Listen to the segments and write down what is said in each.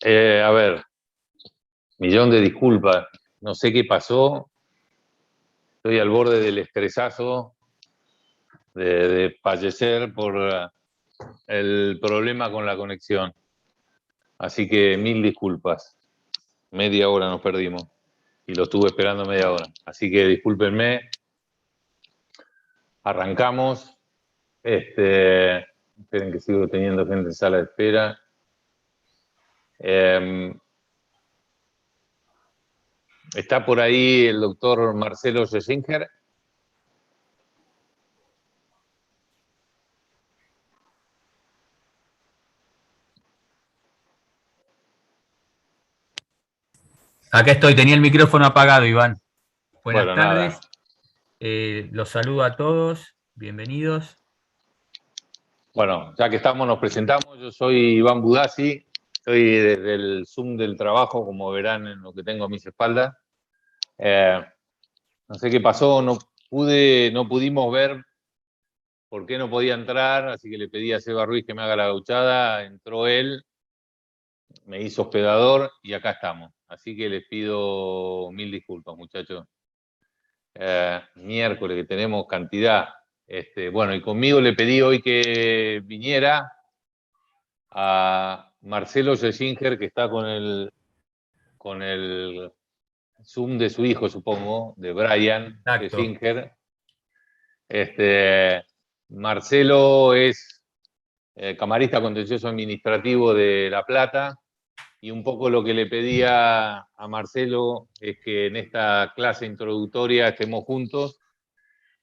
A ver, millón de disculpas. No sé qué pasó. Estoy al borde del estresazo de fallecer por el problema con la conexión. Así que mil disculpas. Media hora nos perdimos. Y lo estuve esperando media hora. Así que discúlpenme. Arrancamos. Esperen que sigo teniendo gente en sala de espera. Está por ahí el doctor Marcelo Schlesinger. Acá estoy, tenía el micrófono apagado, Iván. Buenas tardes. Nada. Los saludo a todos. Bienvenidos. Bueno, ya que estamos, nos presentamos. Yo soy Iván Budassi. Estoy desde el Zoom del trabajo, como verán en lo que tengo a mis espaldas. No sé qué pasó, no pudimos ver por qué no podía entrar, así que le pedí a Seba Ruiz que me haga la gauchada. Entró él, me hizo hospedador y acá estamos. Así que les pido mil disculpas, muchachos. Miércoles que tenemos cantidad. Bueno, y conmigo le pedí hoy que viniera a Marcelo Schlesinger, que está con el Zoom de su hijo, supongo, de Brian Schlesinger. Marcelo es camarista contencioso administrativo de La Plata, y un poco lo que le pedía a Marcelo es que en esta clase introductoria estemos juntos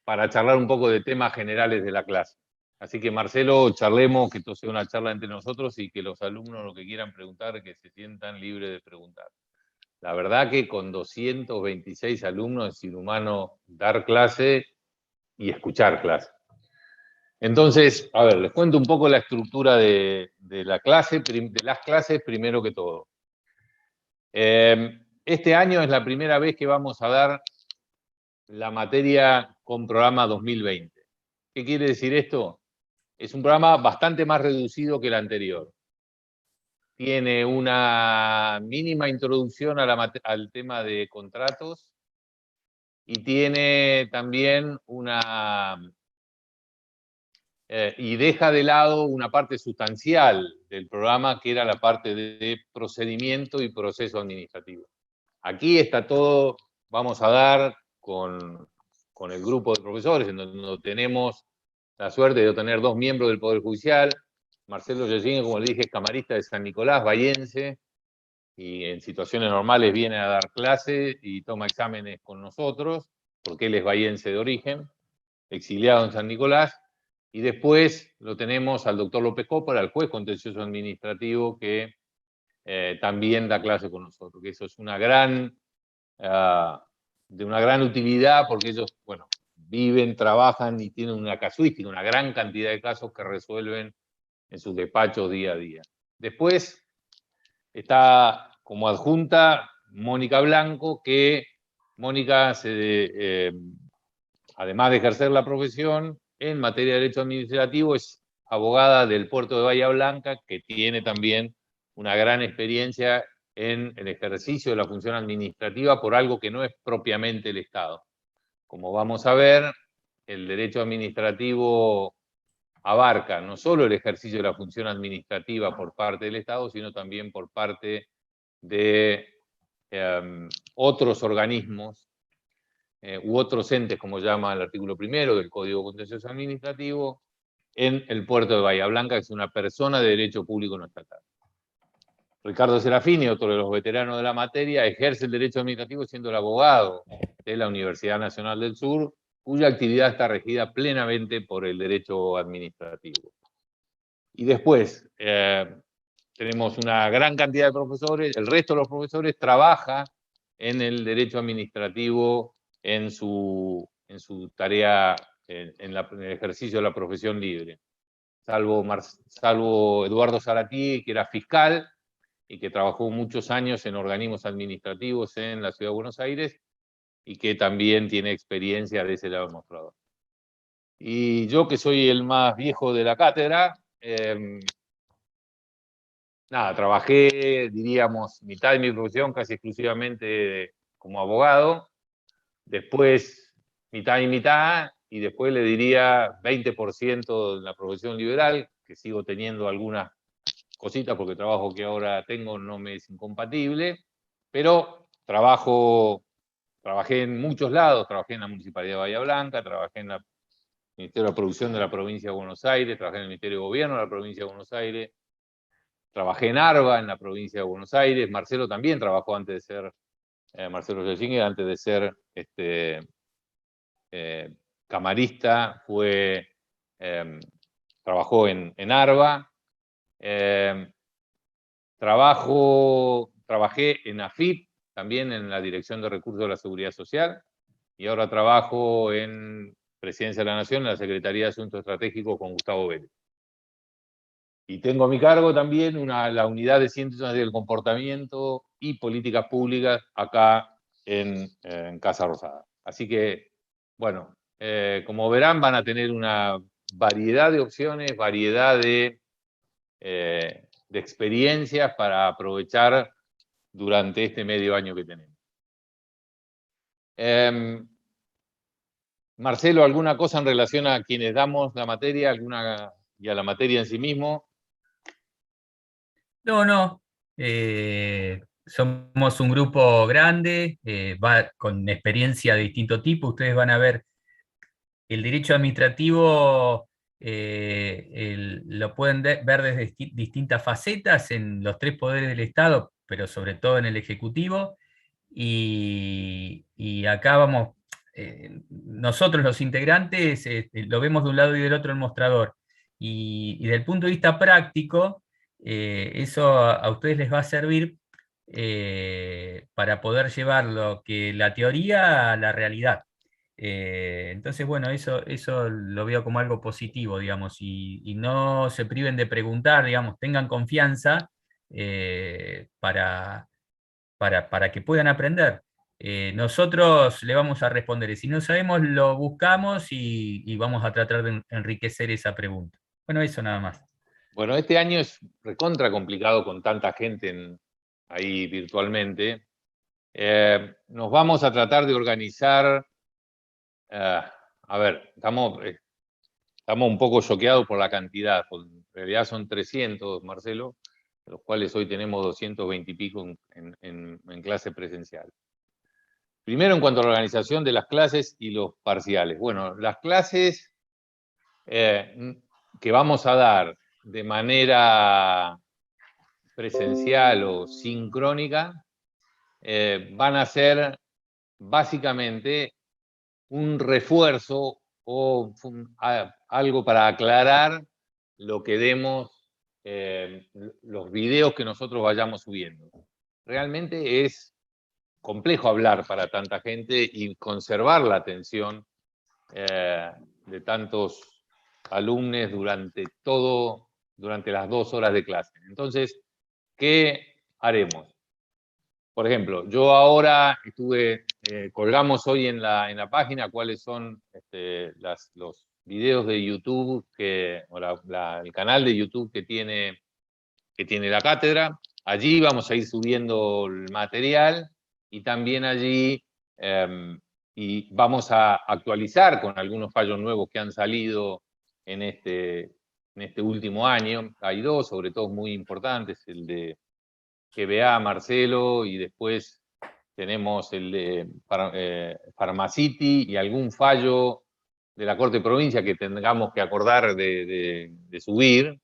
para charlar un poco de temas generales de la clase. Así que, Marcelo, charlemos, que esto sea una charla entre nosotros y que los alumnos lo que quieran preguntar, que se sientan libres de preguntar. La verdad que con 226 alumnos es inhumano dar clase y escuchar clase. Entonces, a ver, les cuento un poco la estructura de las clases primero que todo. Este año es la primera vez que vamos a dar la materia con programa 2020. ¿Qué quiere decir esto? Es un programa bastante más reducido que el anterior. Tiene una mínima introducción al tema de contratos y tiene también y deja de lado una parte sustancial del programa, que era la parte de procedimiento y proceso administrativo. Aquí está todo, vamos a dar con el grupo de profesores, en donde tenemos la suerte de tener dos miembros del Poder Judicial. Marcelo Schlesinger, como le dije, es camarista de San Nicolás, bahiense, y en situaciones normales viene a dar clase y toma exámenes con nosotros, porque él es bahiense de origen, exiliado en San Nicolás. Y después lo tenemos al doctor López Coppola, al juez contencioso administrativo, que también da clase con nosotros, que eso es de una gran utilidad, porque ellos, bueno, viven, trabajan y tienen una casuística, una gran cantidad de casos que resuelven en sus despachos día a día. Después está como adjunta Mónica Blanco, que Mónica, además de ejercer la profesión en materia de derecho administrativo, es abogada del puerto de Bahía Blanca, que tiene también una gran experiencia en el ejercicio de la función administrativa por algo que no es propiamente el Estado. Como vamos a ver, el derecho administrativo abarca no solo el ejercicio de la función administrativa por parte del Estado, sino también por parte de otros organismos u otros entes, como llama el artículo 1 del Código Contencioso Administrativo, en el puerto de Bahía Blanca, que es una persona de derecho público no estatal. Ricardo Serafini, otro de los veteranos de la materia, ejerce el derecho administrativo siendo el abogado de la Universidad Nacional del Sur, cuya actividad está regida plenamente por el derecho administrativo. Y después tenemos una gran cantidad de profesores, el resto de los profesores trabaja en el derecho administrativo en su tarea, en el ejercicio de la profesión libre. Salvo Eduardo Zaratí, que era fiscal y que trabajó muchos años en organismos administrativos en la Ciudad de Buenos Aires y que también tiene experiencia de ese lado del mostrador. Y yo, que soy el más viejo de la cátedra, nada, trabajé, diríamos, mitad de mi profesión casi exclusivamente como abogado, después mitad y mitad, y después le diría 20% de la profesión liberal, que sigo teniendo algunas cositas porque el trabajo que ahora tengo no me es incompatible, pero trabajé en muchos lados, trabajé en la Municipalidad de Bahía Blanca, trabajé en el Ministerio de Producción de la Provincia de Buenos Aires, trabajé en el Ministerio de Gobierno de la Provincia de Buenos Aires, trabajé en ARBA, en la Provincia de Buenos Aires, Marcelo también trabajó antes de ser, Marcelo Schlesinger, antes de ser camarista, trabajó en ARBA, trabajé en AFIP, también en la Dirección de Recursos de la Seguridad Social, y ahora trabajo en Presidencia de la Nación, en la Secretaría de Asuntos Estratégicos con Gustavo Vélez. Y tengo a mi cargo también la Unidad de Ciencias del Comportamiento y Políticas Públicas acá en Casa Rosada. Así que, bueno, como verán, van a tener una variedad de opciones, variedad de experiencias para aprovechar durante este medio año que tenemos. Marcelo, ¿alguna cosa en relación a quienes damos la materia, y a la materia en sí mismo? No. Somos un grupo grande, con experiencia de distinto tipo. Ustedes van a ver el derecho administrativo, lo pueden ver desde distintas facetas en los tres poderes del Estado, pero sobre todo en el Ejecutivo. Y acá vamos, nosotros los integrantes lo vemos de un lado y del otro el mostrador. Y desde el punto de vista práctico, eso a ustedes les va a servir para poder llevar lo que la teoría a la realidad. Entonces, bueno, eso lo veo como algo positivo, digamos, y no se priven de preguntar, digamos, tengan confianza para que puedan aprender. Nosotros le vamos a responder, y si no sabemos, lo buscamos y vamos a tratar de enriquecer esa pregunta. Bueno, eso nada más. Bueno, este año es recontra complicado con tanta gente ahí virtualmente. Nos vamos a tratar de organizar. A ver, estamos un poco choqueados por la cantidad. En realidad son 300, Marcelo, de los cuales hoy tenemos 220 y pico en clase presencial. Primero, en cuanto a la organización de las clases y los parciales. Bueno, las clases que vamos a dar de manera presencial o sincrónica van a ser básicamente un refuerzo o algo para aclarar lo que demos, los videos que nosotros vayamos subiendo. Realmente es complejo hablar para tanta gente y conservar la atención de tantos alumnos durante las 2 horas de clase. Entonces, ¿qué haremos? Por ejemplo, yo ahora colgamos hoy en la página cuáles son los videos de YouTube, el canal de YouTube que tiene la cátedra. Allí vamos a ir subiendo el material y también allí y vamos a actualizar con algunos fallos nuevos que han salido en este último año. Hay dos, sobre todo muy importantes, el de GBA, Marcelo, y después tenemos el de Pharmacity y algún fallo de la Corte de Provincia que tengamos que acordar de subir.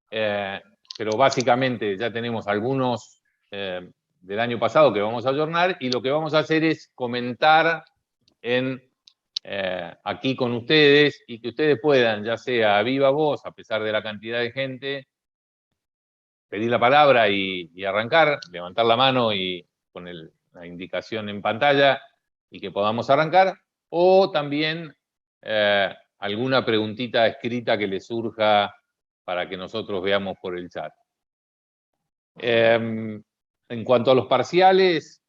Pero básicamente ya tenemos algunos del año pasado que vamos a ayornar, y lo que vamos a hacer es comentar aquí con ustedes, y que ustedes puedan, ya sea a viva voz, a pesar de la cantidad de gente, pedir la palabra y arrancar, levantar la mano y con la indicación en pantalla y que podamos arrancar, o también alguna preguntita escrita que les surja para que nosotros veamos por el chat. En cuanto a los parciales,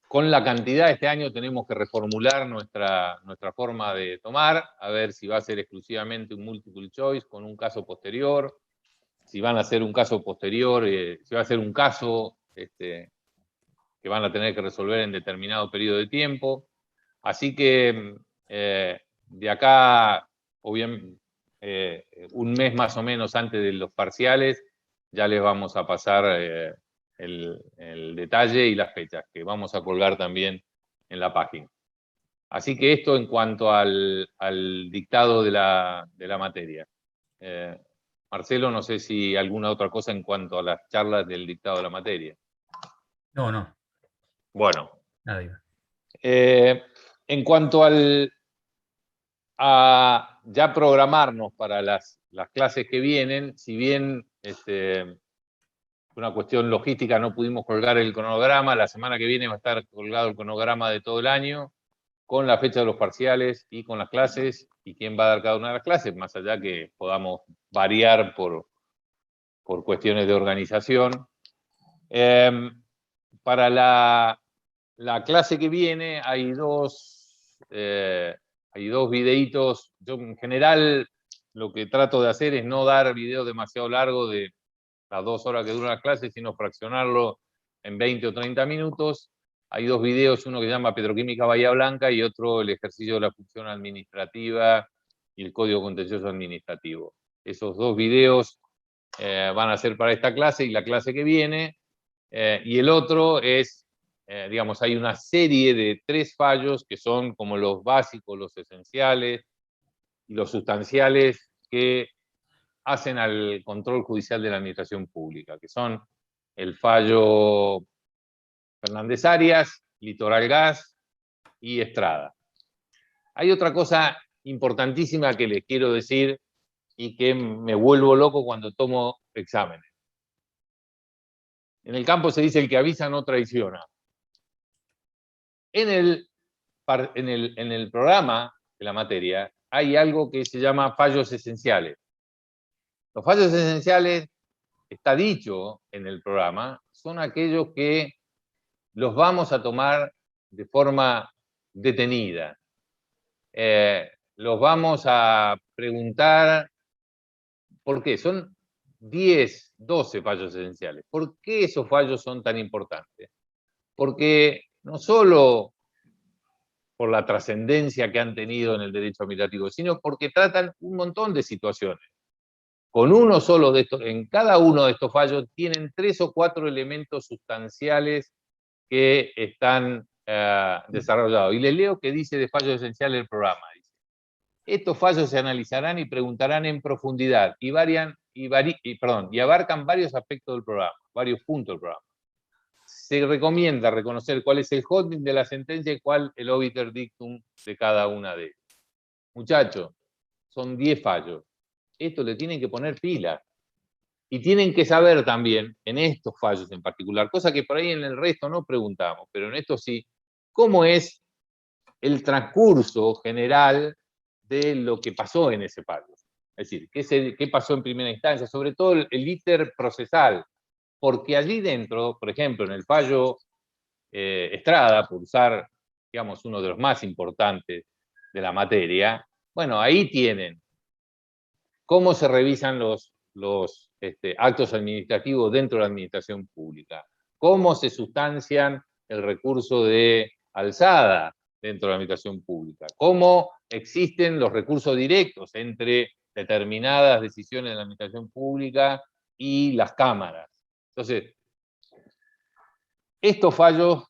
con la cantidad este año tenemos que reformular nuestra forma de tomar, a ver si va a ser exclusivamente un multiple choice con un caso posterior, si van a hacer un caso posterior, si va a ser un caso que van a tener que resolver en determinado periodo de tiempo. Así que de acá, obviamente, un mes más o menos antes de los parciales, ya les vamos a pasar el detalle y las fechas, que vamos a colgar también en la página. Así que esto en cuanto al dictado de la materia. Marcelo, no sé si alguna otra cosa en cuanto a las charlas del dictado de la materia. No, no. Bueno. Nada. En cuanto a ya programarnos para las clases que vienen, si bien una cuestión logística no pudimos colgar el cronograma, la semana que viene va a estar colgado el cronograma de todo el año, con la fecha de los parciales y con las clases, y quién va a dar cada una de las clases, más allá que podamos variar por cuestiones de organización. Para la clase que viene hay dos videitos. Yo en general lo que trato de hacer es no dar videos demasiado largos de las 2 horas que dura la clase, sino fraccionarlo en 20 o 30 minutos. Hay dos videos, uno que se llama Petroquímica Bahía Blanca y otro el ejercicio de la función administrativa y el código contencioso administrativo. Esos dos videos van a ser para esta clase y la clase que viene. Y el otro es, digamos, hay una serie de 3 fallos que son como los básicos, los esenciales y los sustanciales que hacen al control judicial de la administración pública, que son el fallo Fernández Arias, Litoral Gas y Estrada. Hay otra cosa importantísima que les quiero decir y que me vuelvo loco cuando tomo exámenes. En el campo se dice el que avisa no traiciona. En el programa de la materia hay algo que se llama fallos esenciales. Los fallos esenciales, está dicho en el programa, son aquellos que los vamos a tomar de forma detenida. Los vamos a preguntar por qué. Son 10, 12 fallos esenciales. ¿Por qué esos fallos son tan importantes? Porque no solo por la trascendencia que han tenido en el derecho administrativo, sino porque tratan un montón de situaciones. Con uno solo de estos, en cada uno de estos fallos tienen 3 o 4 elementos sustanciales que están desarrollados. Y les leo qué dice de fallos esenciales el programa. Dice: estos fallos se analizarán y preguntarán en profundidad y abarcan varios aspectos del programa, varios puntos del programa. Se recomienda reconocer cuál es el holding de la sentencia y cuál el obiter dictum de cada una de ellas. Muchachos, son 10 fallos. Esto le tienen que poner pila. Y tienen que saber también, en estos fallos en particular, cosa que por ahí en el resto no preguntamos, pero en esto sí, cómo es el transcurso general de lo que pasó en ese fallo. Es decir, qué pasó en primera instancia, sobre todo el íter procesal, porque allí dentro, por ejemplo, en el fallo Estrada, por usar, digamos, uno de los más importantes de la materia, bueno, ahí tienen cómo se revisan los actos administrativos dentro de la administración pública, cómo se sustancian el recurso de alzada dentro de la administración pública, cómo existen los recursos directos entre determinadas decisiones de la administración pública y las cámaras. Entonces, estos fallos,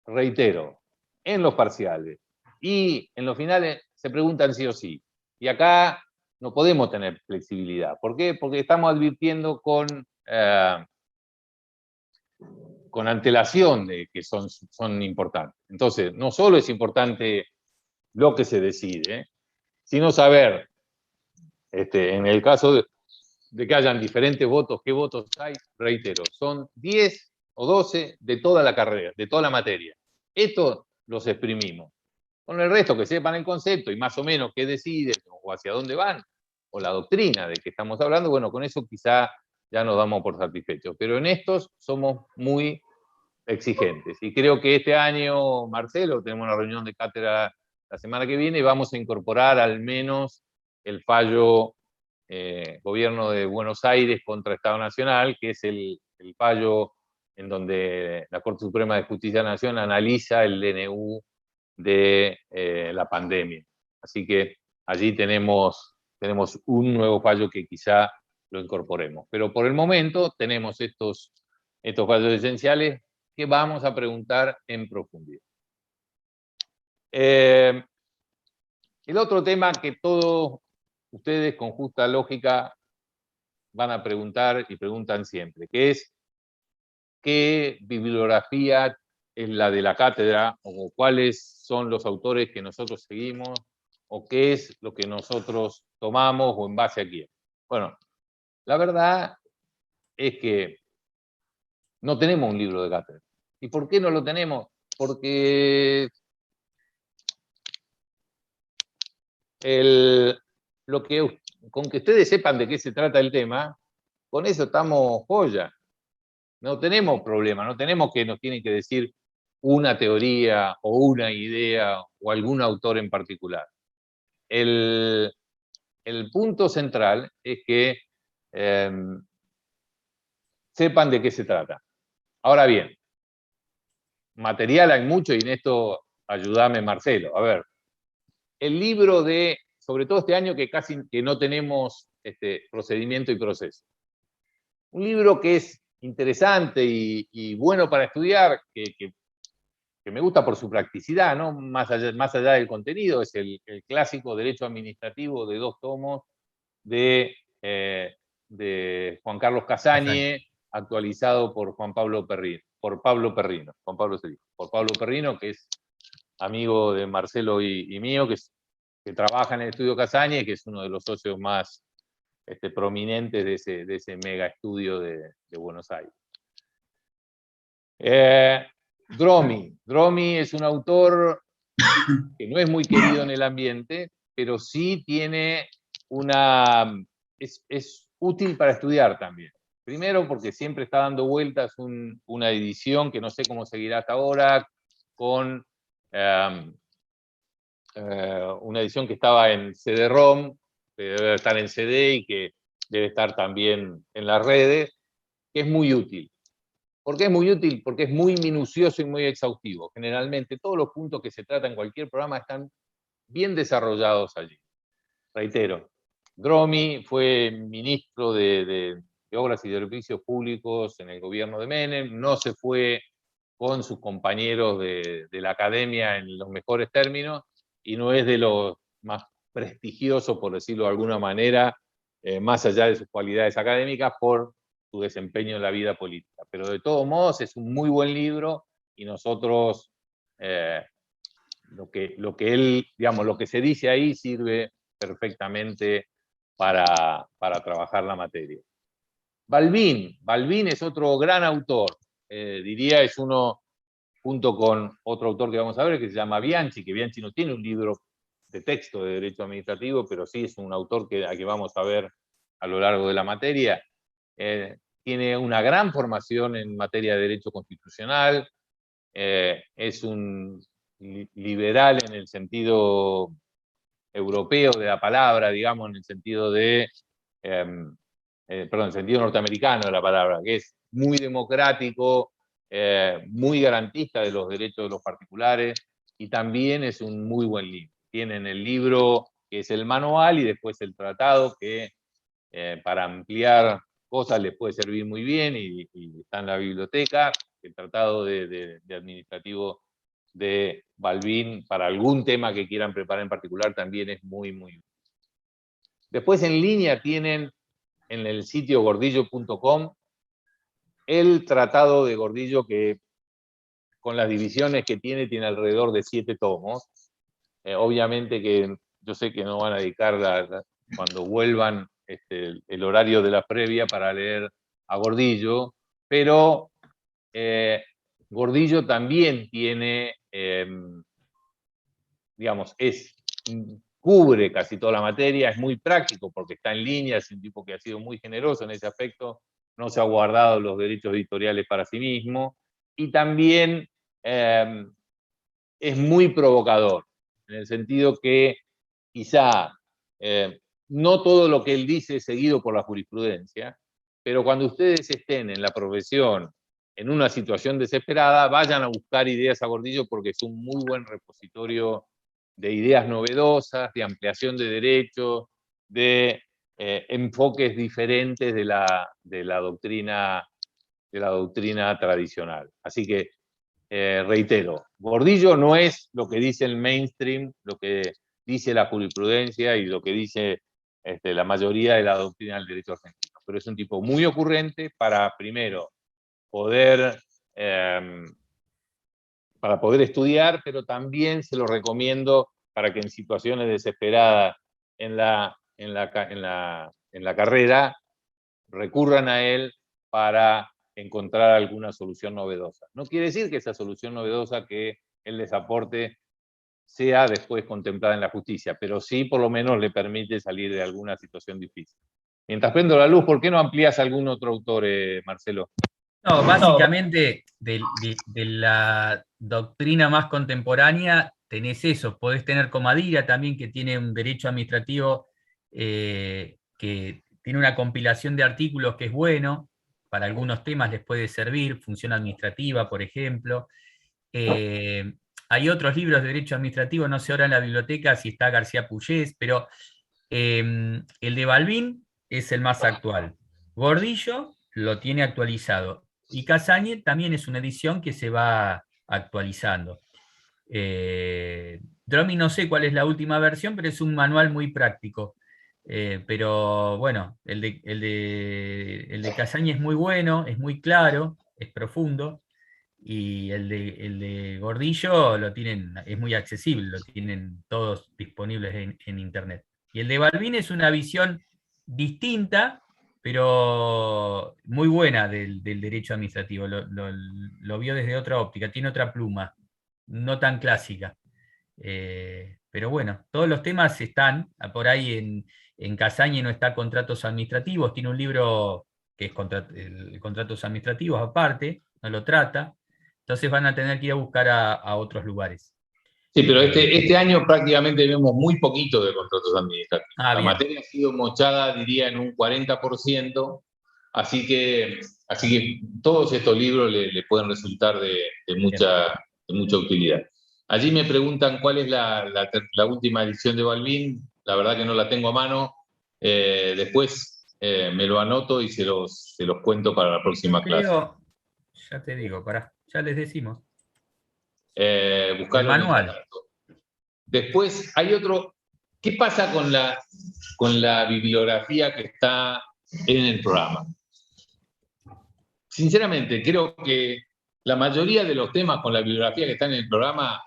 reitero, en los parciales y en los finales se preguntan sí o sí. Y acá no podemos tener flexibilidad. ¿Por qué? Porque estamos advirtiendo con antelación de que son importantes. Entonces, no solo es importante lo que se decide, sino saber, en el caso de que hayan diferentes votos, qué votos hay, reitero, son 10 o 12 de toda la carrera, de toda la materia. Esto los exprimimos. Con el resto que sepan el concepto y más o menos qué deciden o hacia dónde van, o la doctrina de que estamos hablando, bueno, con eso quizá ya nos damos por satisfechos. Pero en estos somos muy exigentes. Y creo que este año, Marcelo, tenemos una reunión de cátedra la semana que viene y vamos a incorporar al menos el fallo Gobierno de Buenos Aires contra Estado Nacional, que es el fallo en donde la Corte Suprema de Justicia de la Nación analiza el DNU de la pandemia. Así que allí tenemos un nuevo fallo que quizá lo incorporemos. Pero por el momento tenemos estos fallos esenciales que vamos a preguntar en profundidad. El otro tema que todos ustedes con justa lógica van a preguntar y preguntan siempre, que es qué bibliografía es la de la cátedra, o cuáles son los autores que nosotros seguimos, o qué es lo que nosotros tomamos, o en base a quién. Bueno, la verdad es que no tenemos un libro de cátedra. ¿Y por qué no lo tenemos? Porque con que ustedes sepan de qué se trata el tema, con eso estamos joya. No tenemos problema, no tenemos que nos tienen que decir una teoría o una idea o algún autor en particular. El punto central es que sepan de qué se trata. Ahora bien, material hay mucho, y en esto ayúdame, Marcelo. A ver, el libro sobre todo este año que casi que no tenemos procedimiento y proceso. Un libro que es interesante y bueno para estudiar, que me gusta por su practicidad, ¿no? Más allá del contenido, es el clásico Derecho Administrativo de 2 tomos de Juan Carlos Casañe, actualizado por Pablo Perrino, que es amigo de Marcelo y mío, que trabaja en el estudio Casañe, que es uno de los socios más prominentes de ese mega estudio de Buenos Aires. Dromi es un autor que no es muy querido en el ambiente, pero sí tiene es útil para estudiar también. Primero porque siempre está dando vueltas una edición que no sé cómo seguirá hasta ahora, con una edición que estaba en CD-ROM, que debe estar en CD y que debe estar también en las redes, que es muy útil. ¿Por qué es muy útil? Porque es muy minucioso y muy exhaustivo. Generalmente todos los puntos que se tratan en cualquier programa están bien desarrollados allí. Reitero, Dromi fue ministro de Obras y Servicios Públicos en el gobierno de Menem, no se fue con sus compañeros de la academia en los mejores términos, y no es de los más prestigiosos, por decirlo de alguna manera, más allá de sus cualidades académicas, por su desempeño en la vida política. Pero de todos modos es un muy buen libro, y nosotros lo que se dice ahí sirve perfectamente para trabajar la materia. Balbín es otro gran autor, diría es uno, junto con otro autor que vamos a ver, que se llama Bianchi, que Bianchi no tiene un libro de texto de derecho administrativo, pero sí es un autor a que vamos a ver a lo largo de la materia. Tiene una gran formación en materia de derecho constitucional, es un liberal en el sentido europeo de la palabra, digamos, en el sentido en el sentido norteamericano de la palabra, que es muy democrático, muy garantista de los derechos de los particulares, y también es un muy buen libro. Tienen el libro que es el manual y después el tratado, que para ampliar cosas les puede servir muy bien, y está en la biblioteca. El tratado de administrativo de Balbín, para algún tema que quieran preparar en particular, también es muy, muy útil. Después en línea tienen en el sitio gordillo.com el tratado de Gordillo, que con las divisiones que tiene alrededor de 7 tomos. Obviamente que yo sé que no van a dedicar cuando vuelvan el horario de la previa para leer a Gordillo, pero Gordillo también tiene, digamos, cubre casi toda la materia, es muy práctico porque está en línea, es un tipo que ha sido muy generoso en ese aspecto, no se ha guardado los derechos editoriales para sí mismo, y también es muy provocador, en el sentido que quizá no todo lo que él dice es seguido por la jurisprudencia, pero cuando ustedes estén en la profesión en una situación desesperada, vayan a buscar ideas a Gordillo porque es un muy buen repositorio de ideas novedosas, de ampliación de derechos, de enfoques diferentes de la doctrina tradicional. Así que, reitero, Gordillo no es lo que dice el mainstream, lo que dice la jurisprudencia y lo que dice la mayoría de la doctrina del derecho argentino, pero es un tipo muy ocurrente primero, para poder estudiar, pero también se lo recomiendo para que en situaciones desesperadas en la carrera recurran a él para encontrar alguna solución novedosa. No quiere decir que esa solución novedosa que él les aporte sea después contemplada en la justicia, pero sí por lo menos le permite salir de alguna situación difícil. Mientras prendo la luz, ¿por qué no amplías algún otro autor, Marcelo? No, básicamente de la doctrina más contemporánea tenés eso, podés tener Comadira también, que tiene un derecho administrativo que tiene una compilación de artículos que es bueno, para algunos temas les puede servir, función administrativa, por ejemplo. Hay otros libros de derecho administrativo, no sé ahora en la biblioteca si está García Puyés, pero el de Balbín es el más actual. Gordillo lo tiene actualizado. Y Casañe también es una edición que se va actualizando. Dromi no sé cuál es la última versión, pero es un manual muy práctico. Pero bueno, el de Casañe es muy bueno, es muy claro, es profundo. Y el de Gordillo es muy accesible, lo tienen todos disponibles en internet. Y el de Balbín es una visión distinta, pero muy buena del derecho administrativo. Lo vio desde otra óptica, tiene otra pluma, no tan clásica. Pero bueno, todos los temas están, por ahí en Casañe no está contratos administrativos, tiene un libro que es contratos administrativos aparte, no lo trata, entonces van a tener que ir a buscar a otros lugares. Sí, pero este año prácticamente vemos muy poquito de contratos administrativos. La Bien. materia ha sido mochada, diría, en un 40%, así que todos estos libros le pueden resultar de mucha utilidad. Allí me preguntan cuál es la última edición de Balbín, la verdad que no la tengo a mano, después me lo anoto y se los cuento para la próxima clase. Ya te digo, ya les decimos. El manual. Después hay otro. ¿Qué pasa con la bibliografía que está en el programa? Sinceramente, creo que la mayoría de los temas con la bibliografía que están en el programa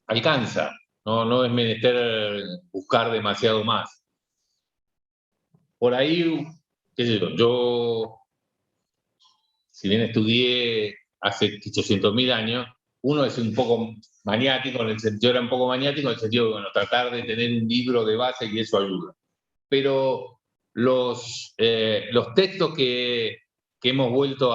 alcanza. No es menester buscar demasiado más. Por ahí, qué sé yo, si bien estudié hace 800.000 años, uno es un poco maniático, era un poco maniático en el sentido de, bueno, tratar de tener un libro de base y eso ayuda. Pero los textos que hemos vuelto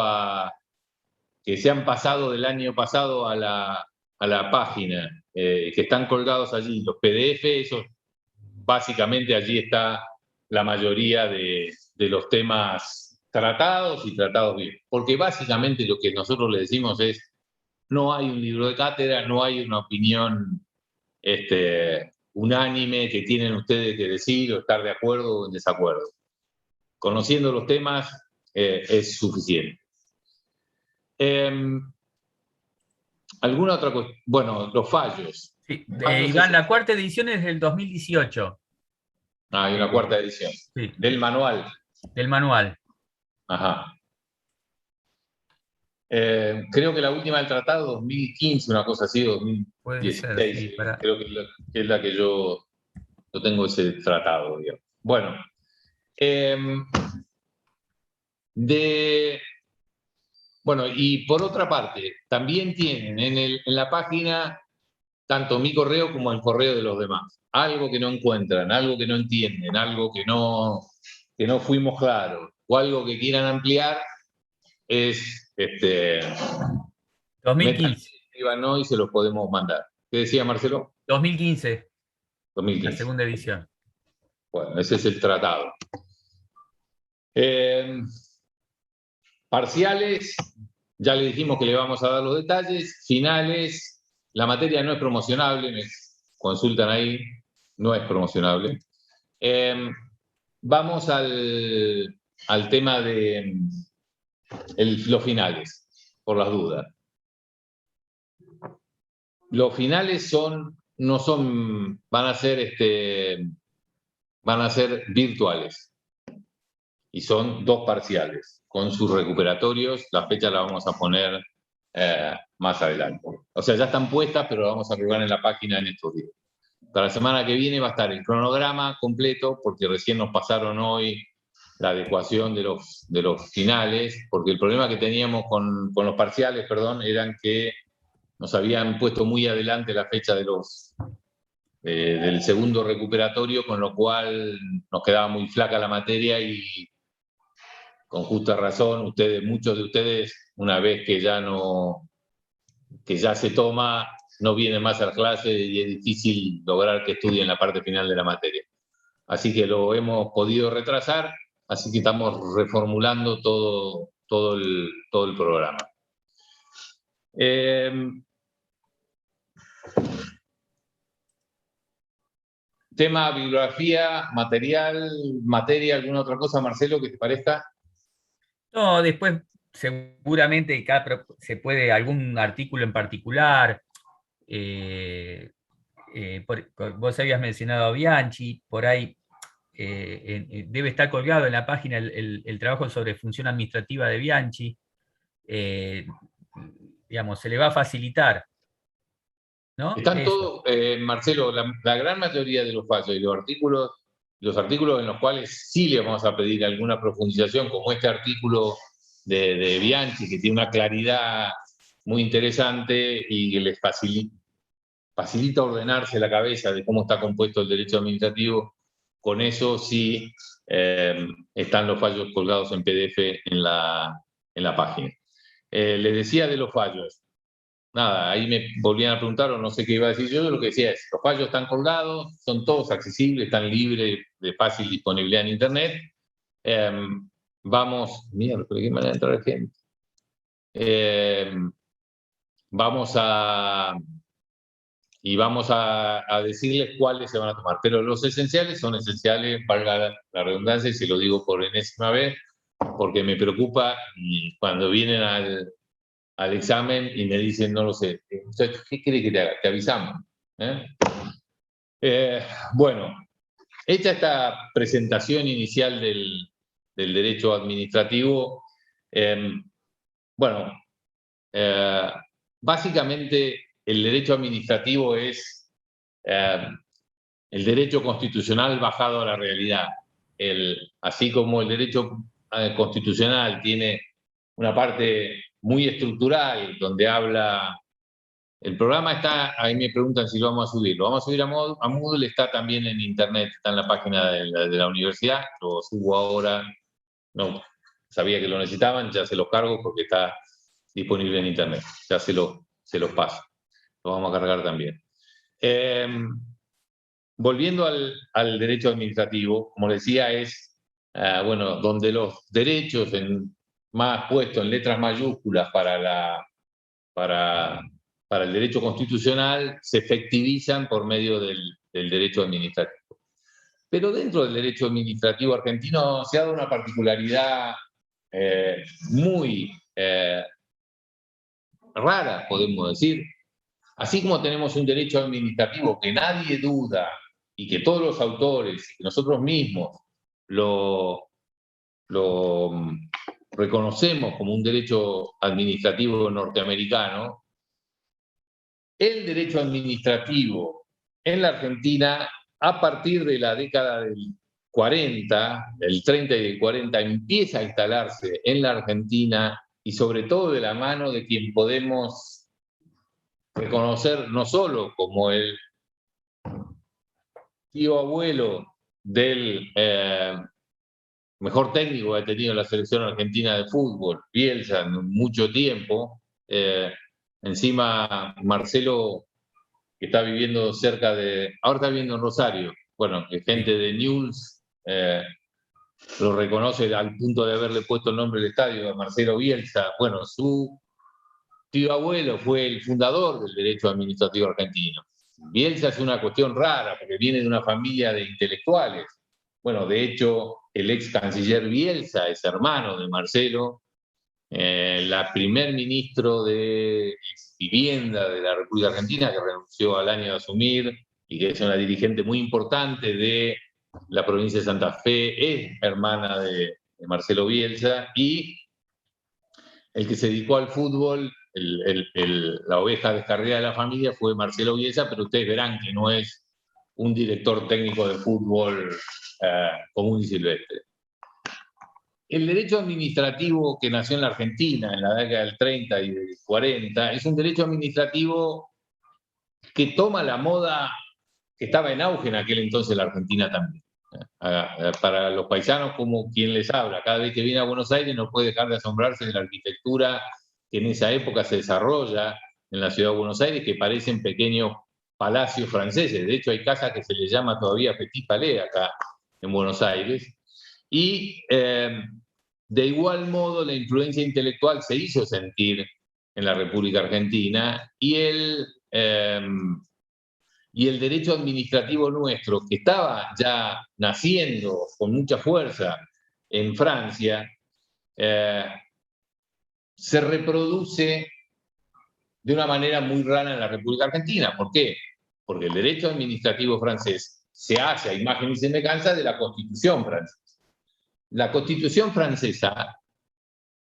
que se han pasado del año pasado a la página, que están colgados allí, los PDF, esos, básicamente allí está la mayoría de los temas tratados y tratados bien. Porque básicamente lo que nosotros le decimos es, no hay un libro de cátedra, no hay una opinión unánime que tienen ustedes que decir o estar de acuerdo o en desacuerdo. Conociendo los temas es suficiente. ¿Alguna otra cuestión? Bueno, los fallos. Sí, Iván, la cuarta edición es del 2018. Hay una cuarta edición. Sí. Del manual. Del manual. Ajá. Creo que la última del tratado, 2015, una cosa así, 2016. Puede ser, sí, creo que es la que yo tengo ese tratado, digamos. Bueno, bueno, y por otra parte, también tienen en la página tanto mi correo como el correo de los demás. Algo que no encuentran, algo que no entienden, algo que no fuimos claros, o algo que quieran ampliar, es 2015. ¿no? Y se los podemos mandar. ¿Qué decía Marcelo? 2015. 2015. La segunda edición. Bueno, ese es el tratado. Parciales, ya le dijimos que le vamos a dar los detalles. Finales, la materia no es promocionable, me consultan ahí, no es promocionable. Vamos al tema de los finales, por las dudas. Los finales no son, van a ser virtuales. Y son 2 parciales, con sus recuperatorios. La fecha la vamos a poner más adelante. O sea, ya están puestas, pero la vamos a colgar en la página en estos días. Para la semana que viene va a estar el cronograma completo, porque recién nos pasaron hoy la adecuación de los finales, porque el problema que teníamos con los parciales, eran que nos habían puesto muy adelante la fecha del segundo recuperatorio, con lo cual nos quedaba muy flaca la materia y con justa razón, muchos de ustedes, una vez que ya se toma, no vienen más a la clase y es difícil lograr que estudien la parte final de la materia. Así que lo hemos podido retrasar, así que estamos reformulando todo el programa. Tema bibliografía, material, materia, ¿alguna otra cosa, Marcelo, que te parezca? No, después seguramente se puede algún artículo en particular. Vos habías mencionado a Bianchi, por ahí debe estar colgado en la página el trabajo sobre función administrativa de Bianchi. Digamos, se le va a facilitar, ¿no? Están todos, Marcelo, la gran mayoría de los fallos y los artículos en los cuales sí le vamos a pedir alguna profundización, como este artículo de Bianchi, que tiene una claridad muy interesante y que les facilita ordenarse la cabeza de cómo está compuesto el derecho administrativo. Con eso sí están los fallos colgados en PDF en la página. Les decía de los fallos. Nada, ahí me volvían a preguntar o no sé qué iba a decir yo. Lo que decía es, los fallos están colgados, son todos accesibles, están libres, de fácil disponibilidad en Internet. Vamos, mira, ¿de qué manera entra la gente? Vamos a decirles cuáles se van a tomar. Pero los esenciales son esenciales, valga la redundancia, y se lo digo por enésima vez, porque me preocupa cuando vienen al examen y me dicen, no lo sé, ¿qué quiere que te haga? Te avisamos. Bueno, hecha esta presentación inicial del derecho administrativo, básicamente el derecho administrativo es el derecho constitucional bajado a la realidad. Así como el derecho constitucional tiene una parte muy estructural, donde habla... El programa está, ahí me preguntan si lo vamos a subir. Lo vamos a subir a Moodle, está también en Internet, está en la página de la universidad, lo subo ahora. No, sabía que lo necesitaban, ya se los cargo porque está disponible en Internet. Ya se los paso. Lo vamos a cargar también. Volviendo al derecho administrativo, como decía, es donde los derechos más puestos en letras mayúsculas para el derecho constitucional se efectivizan por medio del derecho administrativo. Pero dentro del derecho administrativo argentino se ha dado una particularidad muy rara, podemos decir. Así como tenemos un derecho administrativo que nadie duda y que todos los autores, y nosotros mismos lo reconocemos como un derecho administrativo norteamericano, el derecho administrativo en la Argentina, a partir de la década del 40, del 30 y del 40, empieza a instalarse en la Argentina y sobre todo de la mano de quien podemos reconocer no solo como el tío abuelo del mejor técnico que ha tenido la selección argentina de fútbol, Bielsa, en mucho tiempo. Encima, Marcelo, que está viviendo ahora está viviendo en Rosario, bueno, que gente de Newell's lo reconoce al punto de haberle puesto el nombre del estadio a Marcelo Bielsa. Bueno, su tío abuelo fue el fundador del derecho administrativo argentino. Bielsa es una cuestión rara, porque viene de una familia de intelectuales. Bueno, de hecho, el ex canciller Bielsa es hermano de Marcelo. La primer ministro de Vivienda de la República Argentina, que renunció al año de asumir y que es una dirigente muy importante de la provincia de Santa Fe, es hermana de Marcelo Bielsa, y el que se dedicó al fútbol, la oveja descarriada de la familia, fue Marcelo Bielsa, pero ustedes verán que no es un director técnico de fútbol común y silvestre. El derecho administrativo que nació en la Argentina en la década del 30 y del 40 es un derecho administrativo que toma la moda que estaba en auge en aquel entonces en la Argentina también. Para los paisanos como quien les habla, cada vez que viene a Buenos Aires no puede dejar de asombrarse de la arquitectura que en esa época se desarrolla en la ciudad de Buenos Aires, que parecen pequeños palacios franceses. De hecho, hay casas que se les llama todavía Petit Palais acá en Buenos Aires. Y de igual modo la influencia intelectual se hizo sentir en la República Argentina, y el derecho administrativo nuestro, que estaba ya naciendo con mucha fuerza en Francia, se reproduce de una manera muy rara en la República Argentina. ¿Por qué? Porque el derecho administrativo francés se hace a imagen y semejanza de la Constitución francesa. La Constitución francesa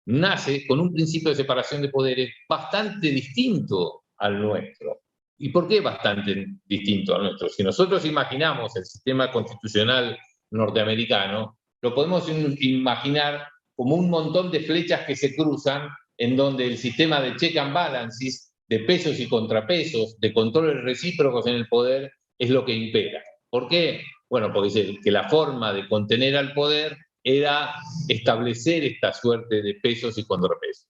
nace con un principio de separación de poderes bastante distinto al nuestro. ¿Y por qué bastante distinto al nuestro? Si nosotros imaginamos el sistema constitucional norteamericano, lo podemos imaginar como un montón de flechas que se cruzan, en donde el sistema de check and balances, de pesos y contrapesos, de controles recíprocos en el poder, es lo que impera. ¿Por qué? Bueno, porque es que la forma de contener al poder era establecer esta suerte de pesos y contrapesos.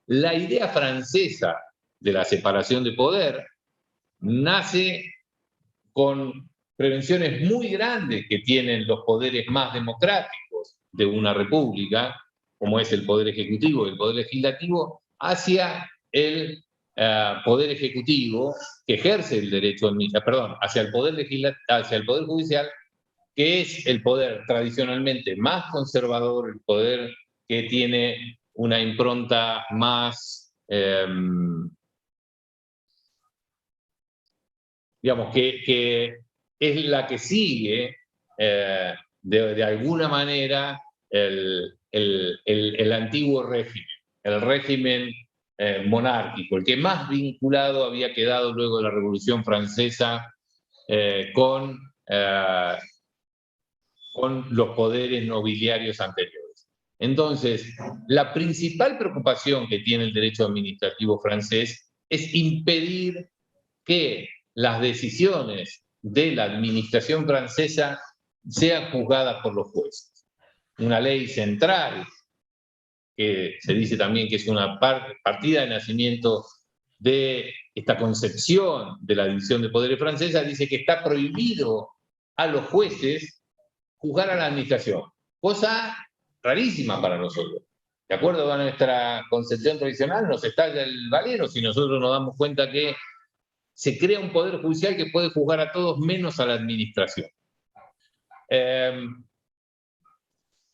La idea francesa de la separación de poder nace con prevenciones muy grandes que tienen los poderes más democráticos de una república, como es el poder ejecutivo y el poder legislativo, hacia el poder ejecutivo que ejerce el derecho hacia el poder hacia el poder judicial, que es el poder tradicionalmente más conservador, el poder que tiene una impronta más, digamos, que es la que sigue de alguna manera el antiguo régimen, el régimen monárquico, el que más vinculado había quedado luego de la Revolución Francesa con los poderes nobiliarios anteriores. Entonces, la principal preocupación que tiene el derecho administrativo francés es impedir que las decisiones de la administración francesa sean juzgadas por los jueces. Una ley central, que se dice también que es una partida de nacimiento de esta concepción de la división de poderes francesa, dice que está prohibido a los jueces juzgar a la administración, cosa rarísima para nosotros. De acuerdo a nuestra concepción tradicional, nos estalla el valero si nosotros nos damos cuenta que se crea un poder judicial que puede juzgar a todos menos a la administración.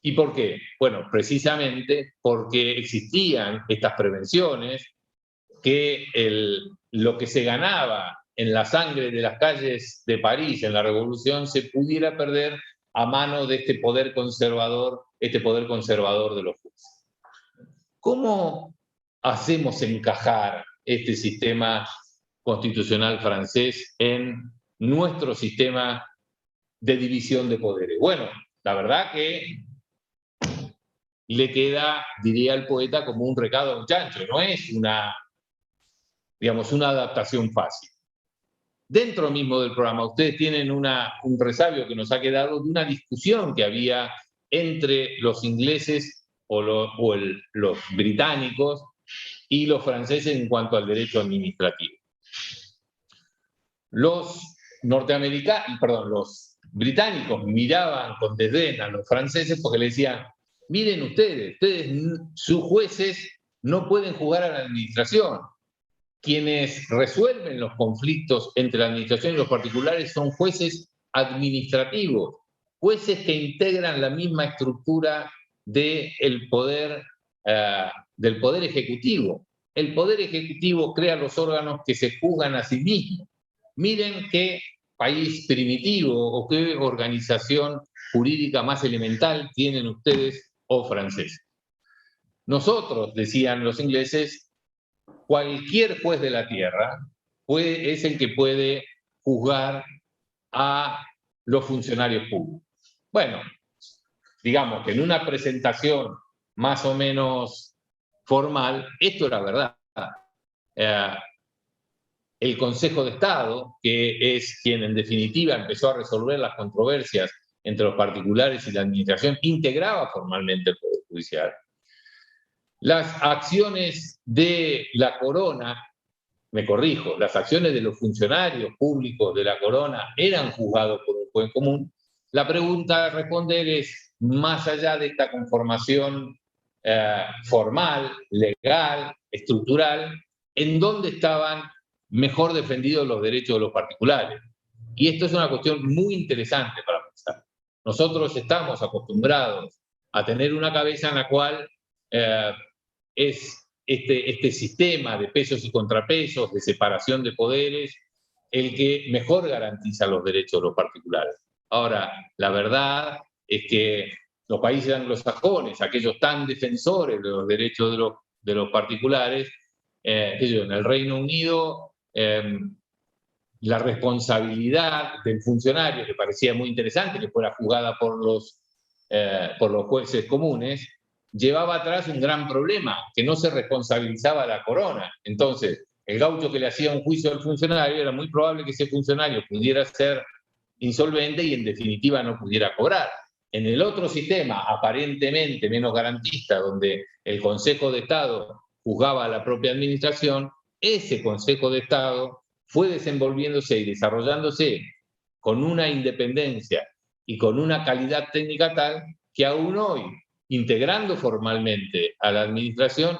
¿Y por qué? Bueno, precisamente porque existían estas prevenciones, que lo que se ganaba en la sangre de las calles de París en la Revolución se pudiera perder a mano de este poder conservador de los jueces. ¿Cómo hacemos encajar este sistema constitucional francés en nuestro sistema de división de poderes? Bueno, la verdad que le queda, diría el poeta, como un recado a un chancho. No es una adaptación fácil. Dentro mismo del programa, ustedes tienen un resabio que nos ha quedado de una discusión que había entre los ingleses o los británicos y los franceses en cuanto al derecho administrativo. Los británicos miraban con desdén a los franceses porque le decían, miren ustedes, sus jueces no pueden jugar a la administración. Quienes resuelven los conflictos entre la administración y los particulares son jueces administrativos, jueces que integran la misma estructura del poder ejecutivo. El poder ejecutivo crea los órganos que se juzgan a sí mismos. Miren qué país primitivo o qué organización jurídica más elemental tienen ustedes o franceses. Nosotros, decían los ingleses, cualquier juez de la tierra es el que puede juzgar a los funcionarios públicos. Bueno, digamos que en una presentación más o menos formal, esto era verdad. El Consejo de Estado, que es quien en definitiva empezó a resolver las controversias entre los particulares y la administración, integraba formalmente el Poder Judicial. Las acciones de la corona, me corrijo, las acciones de los funcionarios públicos de la corona eran juzgados por un juez común. La pregunta a responder es, más allá de esta conformación formal, legal, estructural, ¿en dónde estaban mejor defendidos los derechos de los particulares? Y esto es una cuestión muy interesante para pensar. Nosotros estamos acostumbrados a tener una cabeza en la cual es este sistema de pesos y contrapesos, de separación de poderes, el que mejor garantiza los derechos de los particulares. Ahora, la verdad es que los países anglosajones, aquellos tan defensores de los derechos de los particulares, en el Reino Unido, la responsabilidad del funcionario, que parecía muy interesante que fuera juzgada por los jueces comunes, llevaba atrás un gran problema, que no se responsabilizaba a la corona. Entonces, el gaucho que le hacía un juicio al funcionario, era muy probable que ese funcionario pudiera ser insolvente y en definitiva no pudiera cobrar. En el otro sistema, aparentemente menos garantista, donde el Consejo de Estado juzgaba a la propia administración, ese Consejo de Estado fue desenvolviéndose y desarrollándose con una independencia y con una calidad técnica tal que aún hoy, integrando formalmente a la administración,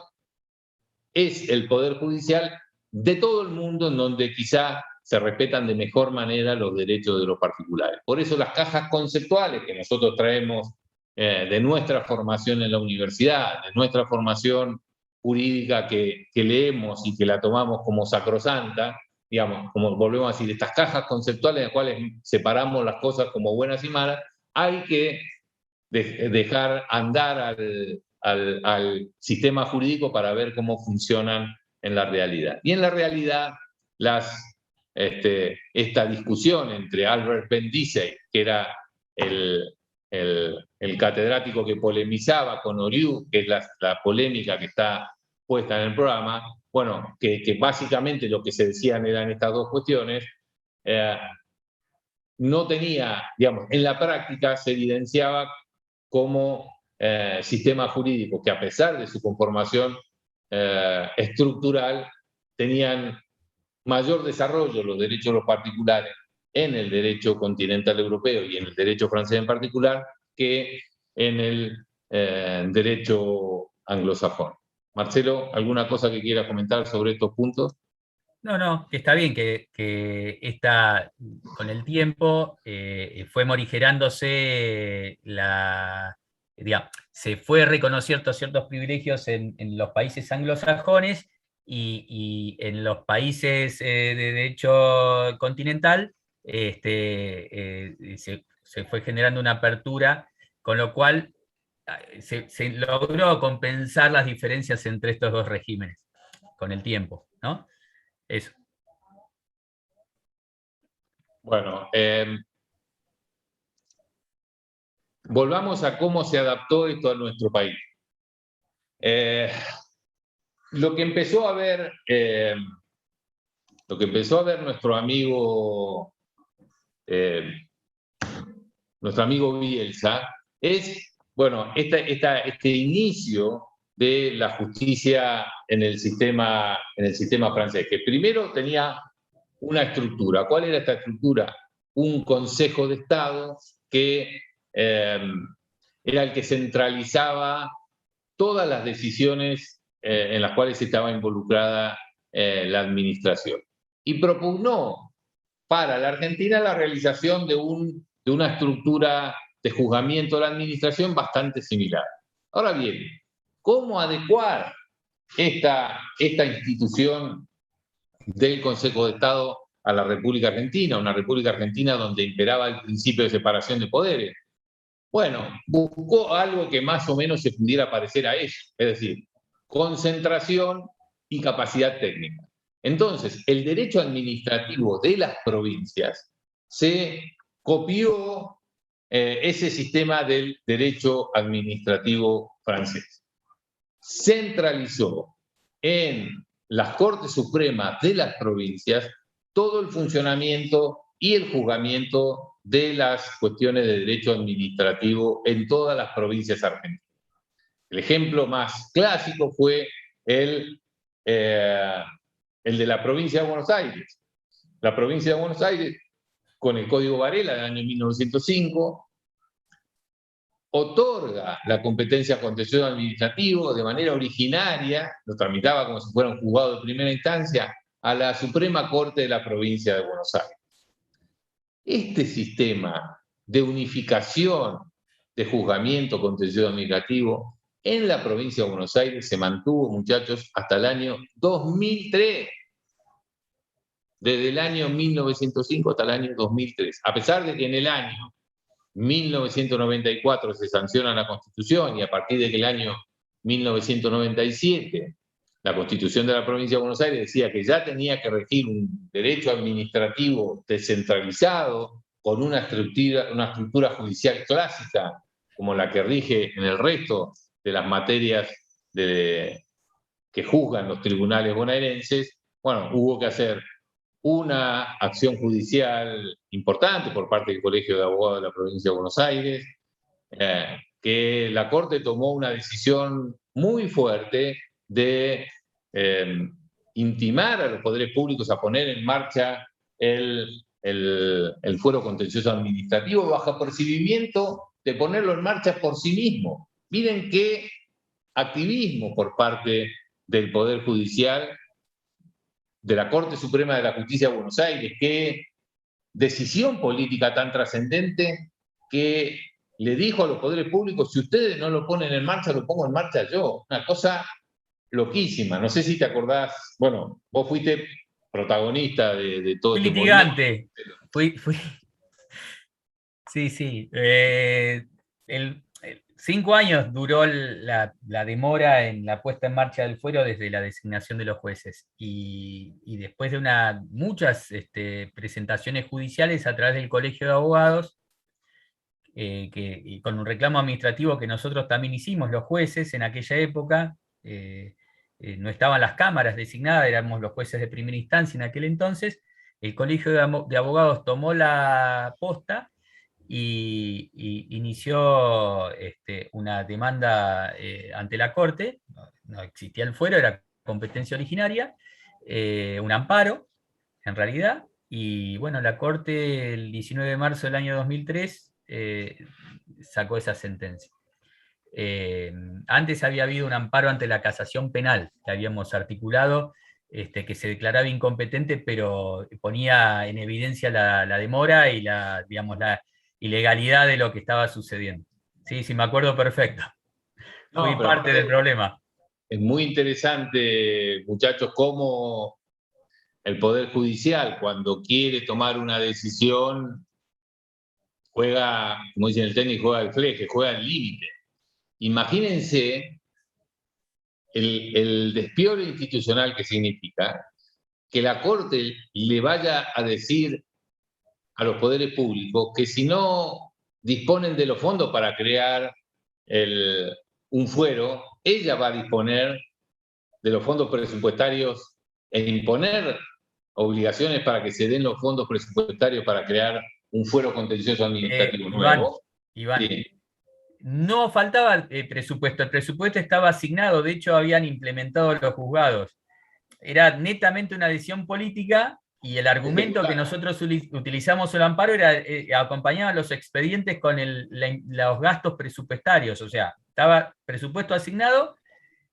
es el Poder Judicial de todo el mundo en donde quizá se respetan de mejor manera los derechos de los particulares. Por eso las cajas conceptuales que nosotros traemos de nuestra formación en la universidad, de nuestra formación jurídica que leemos y que la tomamos como sacrosanta, digamos, como volvemos a decir, estas cajas conceptuales en las cuales separamos las cosas como buenas y malas, hay que dejar andar al sistema jurídico para ver cómo funcionan en la realidad. Y en la realidad, esta discusión entre Albert Benedicte, que era el catedrático que polemizaba con Oriú, que es la polémica que está puesta en el programa, bueno, que básicamente lo que se decían eran estas dos cuestiones, no tenía, digamos, en la práctica se evidenciaba como sistema jurídico que a pesar de su conformación estructural, tenían mayor desarrollo los derechos de los particulares en el derecho continental europeo y en el derecho francés en particular que en el derecho anglosajón. Marcelo, ¿alguna cosa que quieras comentar sobre estos puntos? No, que está bien que con el tiempo fue morigerándose digamos, se fue reconociendo ciertos privilegios en los países anglosajones y en los países de derecho continental se fue generando una apertura, con lo cual se logró compensar las diferencias entre estos dos regímenes con el tiempo, ¿no? Eso. Bueno, volvamos a cómo se adaptó esto a nuestro país. Lo que empezó a ver nuestro amigo Bielsa es, bueno, este inicio de la justicia en el sistema francés, que primero tenía una estructura. ¿Cuál era esta estructura? un Consejo de Estado que era el que centralizaba todas las decisiones en las cuales estaba involucrada la administración. Y propugnó para la Argentina la realización de una estructura de juzgamiento de la administración bastante similar. Ahora bien, ¿cómo adecuar esta institución del Consejo de Estado a la República Argentina, una República Argentina donde imperaba el principio de separación de poderes? Bueno, buscó algo que más o menos se pudiera parecer a eso, es decir, concentración y capacidad técnica. Entonces, el derecho administrativo de las provincias se copió ese sistema del derecho administrativo francés. Centralizó en las Cortes Supremas de las provincias todo el funcionamiento y el juzgamiento de las cuestiones de derecho administrativo en todas las provincias argentinas. El ejemplo más clásico fue el de la provincia de Buenos Aires. La provincia de Buenos Aires, con el Código Varela del año 1905, otorga la competencia contencioso administrativo de manera originaria, lo tramitaba como si fuera un juzgado de primera instancia, a la Suprema Corte de la provincia de Buenos Aires. Este sistema de unificación de juzgamiento contencioso administrativo en la provincia de Buenos Aires se mantuvo, muchachos, hasta el año 2003. Desde el año 1905 hasta el año 2003. A pesar de que en el año 1994 se sanciona la Constitución y a partir de que el año 1997 la Constitución de la provincia de Buenos Aires decía que ya tenía que regir un derecho administrativo descentralizado con una estructura judicial clásica como la que rige en el resto de las materias que juzgan los tribunales bonaerenses. Bueno, hubo que hacer una acción judicial importante por parte del Colegio de Abogados de la provincia de Buenos Aires, que la Corte tomó una decisión muy fuerte de intimar a los poderes públicos a poner en marcha el fuero contencioso administrativo bajo percibimiento de ponerlo en marcha por sí mismo. Miren qué activismo por parte del Poder Judicial, de la Corte Suprema de la Justicia de Buenos Aires, qué decisión política tan trascendente que le dijo a los poderes públicos: si ustedes no lo ponen en marcha, lo pongo en marcha yo. Una cosa loquísima. No sé si te acordás, bueno, vos fuiste protagonista de todo este litigante. Sí, sí. 5 años duró la demora en la puesta en marcha del fuero desde la designación de los jueces. Y después de muchas presentaciones judiciales a través del Colegio de Abogados, y con un reclamo administrativo que nosotros también hicimos, los jueces en aquella época, no estaban las cámaras designadas, éramos los jueces de primera instancia en aquel entonces. El Colegio de Abogados tomó la posta y inició una demanda ante la Corte. No existía el fuero, era competencia originaria, un amparo, en realidad. Y bueno, la Corte el 19 de marzo del año 2003 sacó esa sentencia. Antes había habido un amparo ante la casación penal que habíamos articulado, que se declaraba incompetente, pero ponía en evidencia la demora y la ilegalidad de lo que estaba sucediendo. Sí, sí, me acuerdo perfecto. Fui parte del problema. Es muy interesante, muchachos, cómo el Poder Judicial, cuando quiere tomar una decisión, juega, como dicen el tenis, juega al fleje, juega al límite. Imagínense el despiole institucional que significa que la Corte le vaya a decir a los poderes públicos que si no disponen de los fondos para crear un fuero, ella va a disponer de los fondos presupuestarios e imponer obligaciones para que se den los fondos presupuestarios para crear un fuero contencioso administrativo nuevo. Iván, sí. No faltaba presupuesto, el presupuesto estaba asignado, de hecho habían implementado los juzgados. Era netamente una decisión política Y el argumento que nosotros utilizamos el amparo era acompañar los expedientes con los gastos presupuestarios, o sea, estaba presupuesto asignado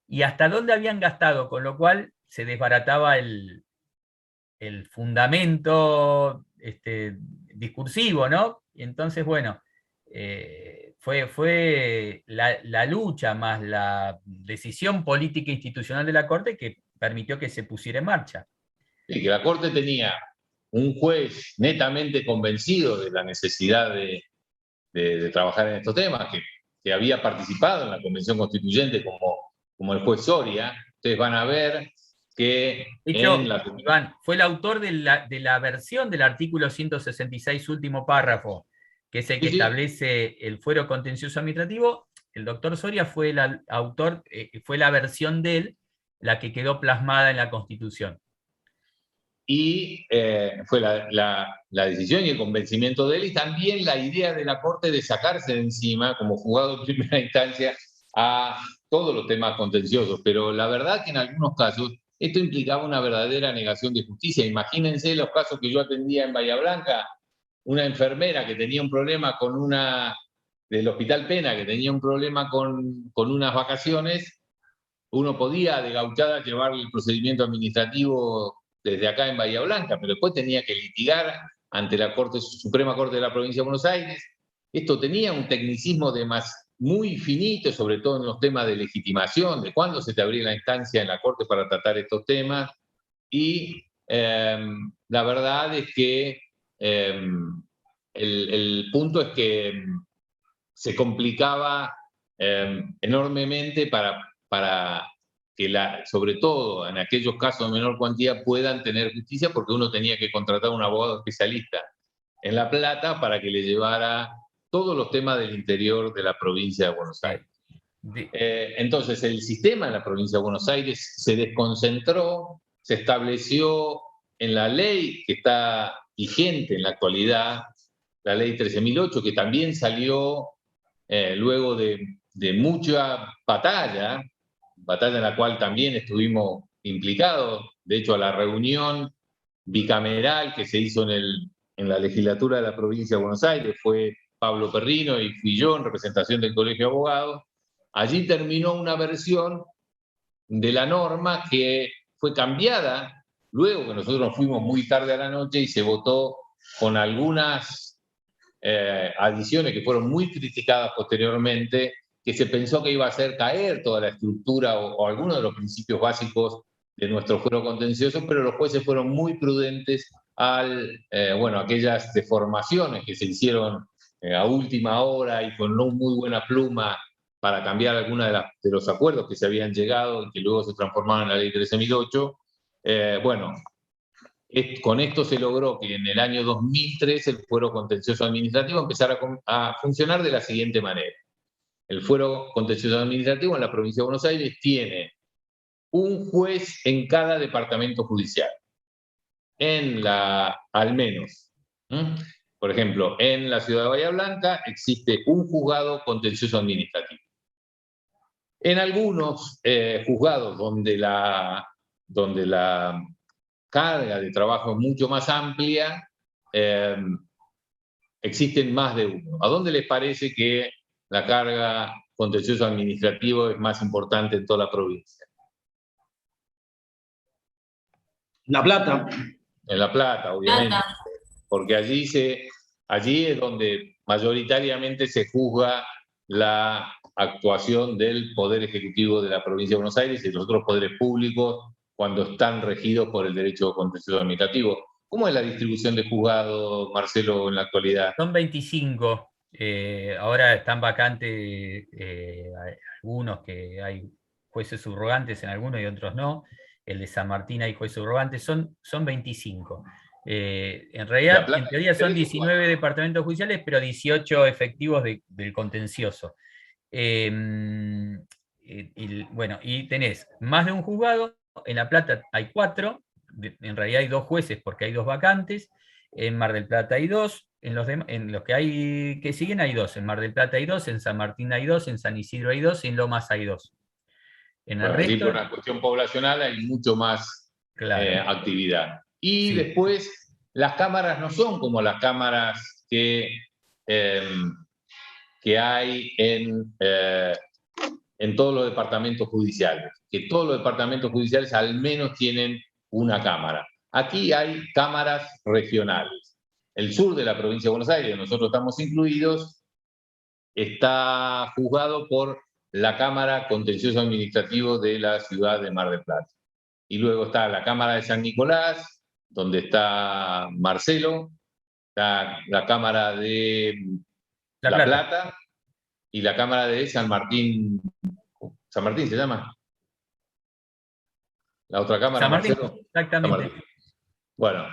y hasta dónde habían gastado, con lo cual se desbarataba el fundamento discursivo, ¿no? Y entonces, bueno, fue la lucha más la decisión política e institucional de la Corte que permitió que se pusiera en marcha. Y que la Corte tenía un juez netamente convencido de la necesidad de trabajar en estos temas, que había participado en la Convención Constituyente como el juez Soria. Ustedes van a ver que de hecho, Iván, fue el autor de la versión del artículo 166, último párrafo, que es el que establece el fuero contencioso administrativo. El doctor Soria fue el autor, fue la versión de él la que quedó plasmada en la Constitución. Y fue la decisión y el convencimiento de él, y también la idea de la Corte de sacarse de encima, como juzgado en primera instancia, a todos los temas contenciosos. Pero la verdad que en algunos casos esto implicaba una verdadera negación de justicia. Imagínense los casos que yo atendía en Bahía Blanca, una enfermera que tenía un problema con del Hospital Pena, que tenía un problema con unas vacaciones. Uno podía de gauchada llevar el procedimiento administrativo desde acá en Bahía Blanca, pero después tenía que litigar ante la Suprema Corte de la Provincia de Buenos Aires. Esto tenía un tecnicismo muy finito, sobre todo en los temas de legitimación, de cuándo se te abría la instancia en la Corte para tratar estos temas. Y la verdad es que el punto es que se complicaba enormemente para que, sobre todo en aquellos casos de menor cuantía, puedan tener justicia, porque uno tenía que contratar a un abogado especialista en La Plata para que le llevara todos los temas del interior de la provincia de Buenos Aires. Entonces, el sistema en la provincia de Buenos Aires se desconcentró, se estableció en la ley que está vigente en la actualidad, la ley 13.008, que también salió luego de mucha batalla en la cual también estuvimos implicados. De hecho, a la reunión bicameral que se hizo en la legislatura de la provincia de Buenos Aires fue Pablo Perrino y fui yo en representación del Colegio de Abogados. Allí terminó una versión de la norma que fue cambiada luego que nosotros nos fuimos muy tarde a la noche y se votó con algunas adiciones que fueron muy criticadas posteriormente, que se pensó que iba a hacer caer toda la estructura o algunos de los principios básicos de nuestro fuero contencioso, pero los jueces fueron muy prudentes aquellas deformaciones que se hicieron a última hora y con no muy buena pluma para cambiar algunos de los acuerdos que se habían llegado y que luego se transformaron en la ley 13.008. Con esto se logró que en el año 2003 el fuero contencioso administrativo empezara a funcionar de la siguiente manera. El fuero contencioso administrativo en la provincia de Buenos Aires tiene un juez en cada departamento judicial, al menos. Por ejemplo, en la ciudad de Bahía Blanca existe un juzgado contencioso administrativo. En algunos juzgados donde la carga de trabajo es mucho más amplia, existen más de uno. ¿A dónde les parece que la carga contencioso administrativo es más importante en toda la provincia? La Plata. En La Plata, obviamente. Porque allí es donde mayoritariamente se juzga la actuación del Poder Ejecutivo de la provincia de Buenos Aires y los otros poderes públicos cuando están regidos por el derecho contencioso administrativo. ¿Cómo es la distribución de juzgados, Marcelo, en la actualidad? Son 25. Ahora están vacantes algunos, que hay jueces subrogantes en algunos y otros no. El de San Martín hay jueces subrogantes, son 25. En realidad, en teoría son 19 departamentos judiciales, pero 18 efectivos del contencioso. Y tenés más de un juzgado. En La Plata hay 4, en realidad hay 2 jueces porque hay 2 vacantes. En Mar del Plata hay 2, en los que siguen hay 2. En Mar del Plata hay 2, en San Martín hay 2, en San Isidro hay 2 y en Lomas hay 2. En el resto, por una cuestión poblacional hay mucho más actividad. Y Sí. después, las cámaras no son como las cámaras que hay en todos los departamentos judiciales, que todos los departamentos judiciales al menos tienen una cámara. Aquí hay cámaras regionales. El sur de la provincia de Buenos Aires, donde nosotros estamos incluidos, está juzgado por la Cámara Contencioso Administrativo de la ciudad de Mar del Plata. Y luego está la Cámara de San Nicolás, donde está Marcelo, está la Cámara de La Plata y la Cámara de San Martín. ¿San Martín se llama? La otra cámara, San Martín, Marcelo. exactamente. San Martín. Bueno,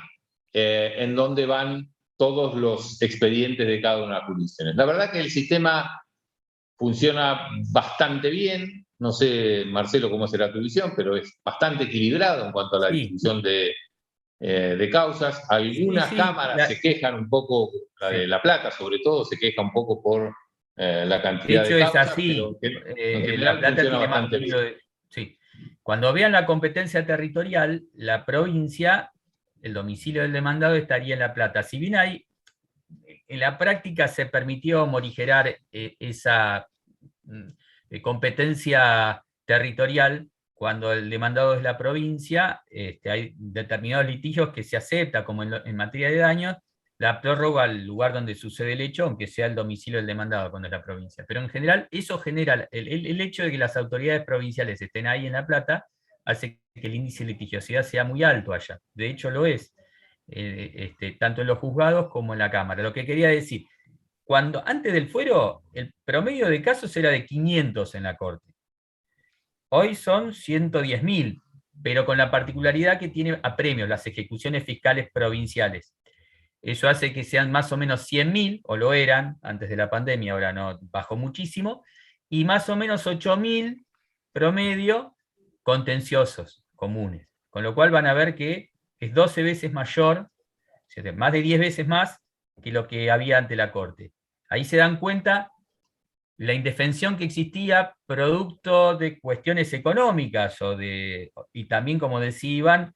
en donde van todos los expedientes de cada una de las jurisdicciones. La verdad que el sistema funciona bastante bien. No sé, Marcelo, cómo será tu visión, pero es bastante equilibrado en cuanto a la distribución de causas. Algunas cámaras se quejan un poco, la de La Plata sobre todo, se queja un poco por la cantidad de causas. De hecho, es así. Pero en general La Plata funciona tiene bastante más bien. sí. Cuando vean la competencia territorial, la provincia, el domicilio del demandado estaría en La Plata. Si bien en la práctica se permitió morigerar esa competencia territorial, cuando el demandado es la provincia, hay determinados litigios que se acepta, como en materia de daños, la prórroga al lugar donde sucede el hecho, aunque sea el domicilio del demandado cuando es la provincia. Pero en general eso genera, el hecho de que las autoridades provinciales estén ahí en La Plata, hace que el índice de litigiosidad sea muy alto allá. De hecho lo es, tanto en los juzgados como en la Cámara. Lo que quería decir, antes del fuero, el promedio de casos era de 500 en la Corte. Hoy son 110.000, pero con la particularidad que tiene apremios las ejecuciones fiscales provinciales. Eso hace que sean más o menos 100.000, o lo eran antes de la pandemia, ahora no, bajó muchísimo, y más o menos 8.000 promedio contenciosos comunes. Con lo cual van a ver que es 12 veces mayor, más de 10 veces más que lo que había ante la Corte. Ahí se dan cuenta la indefensión que existía producto de cuestiones económicas y también, como decía Iván,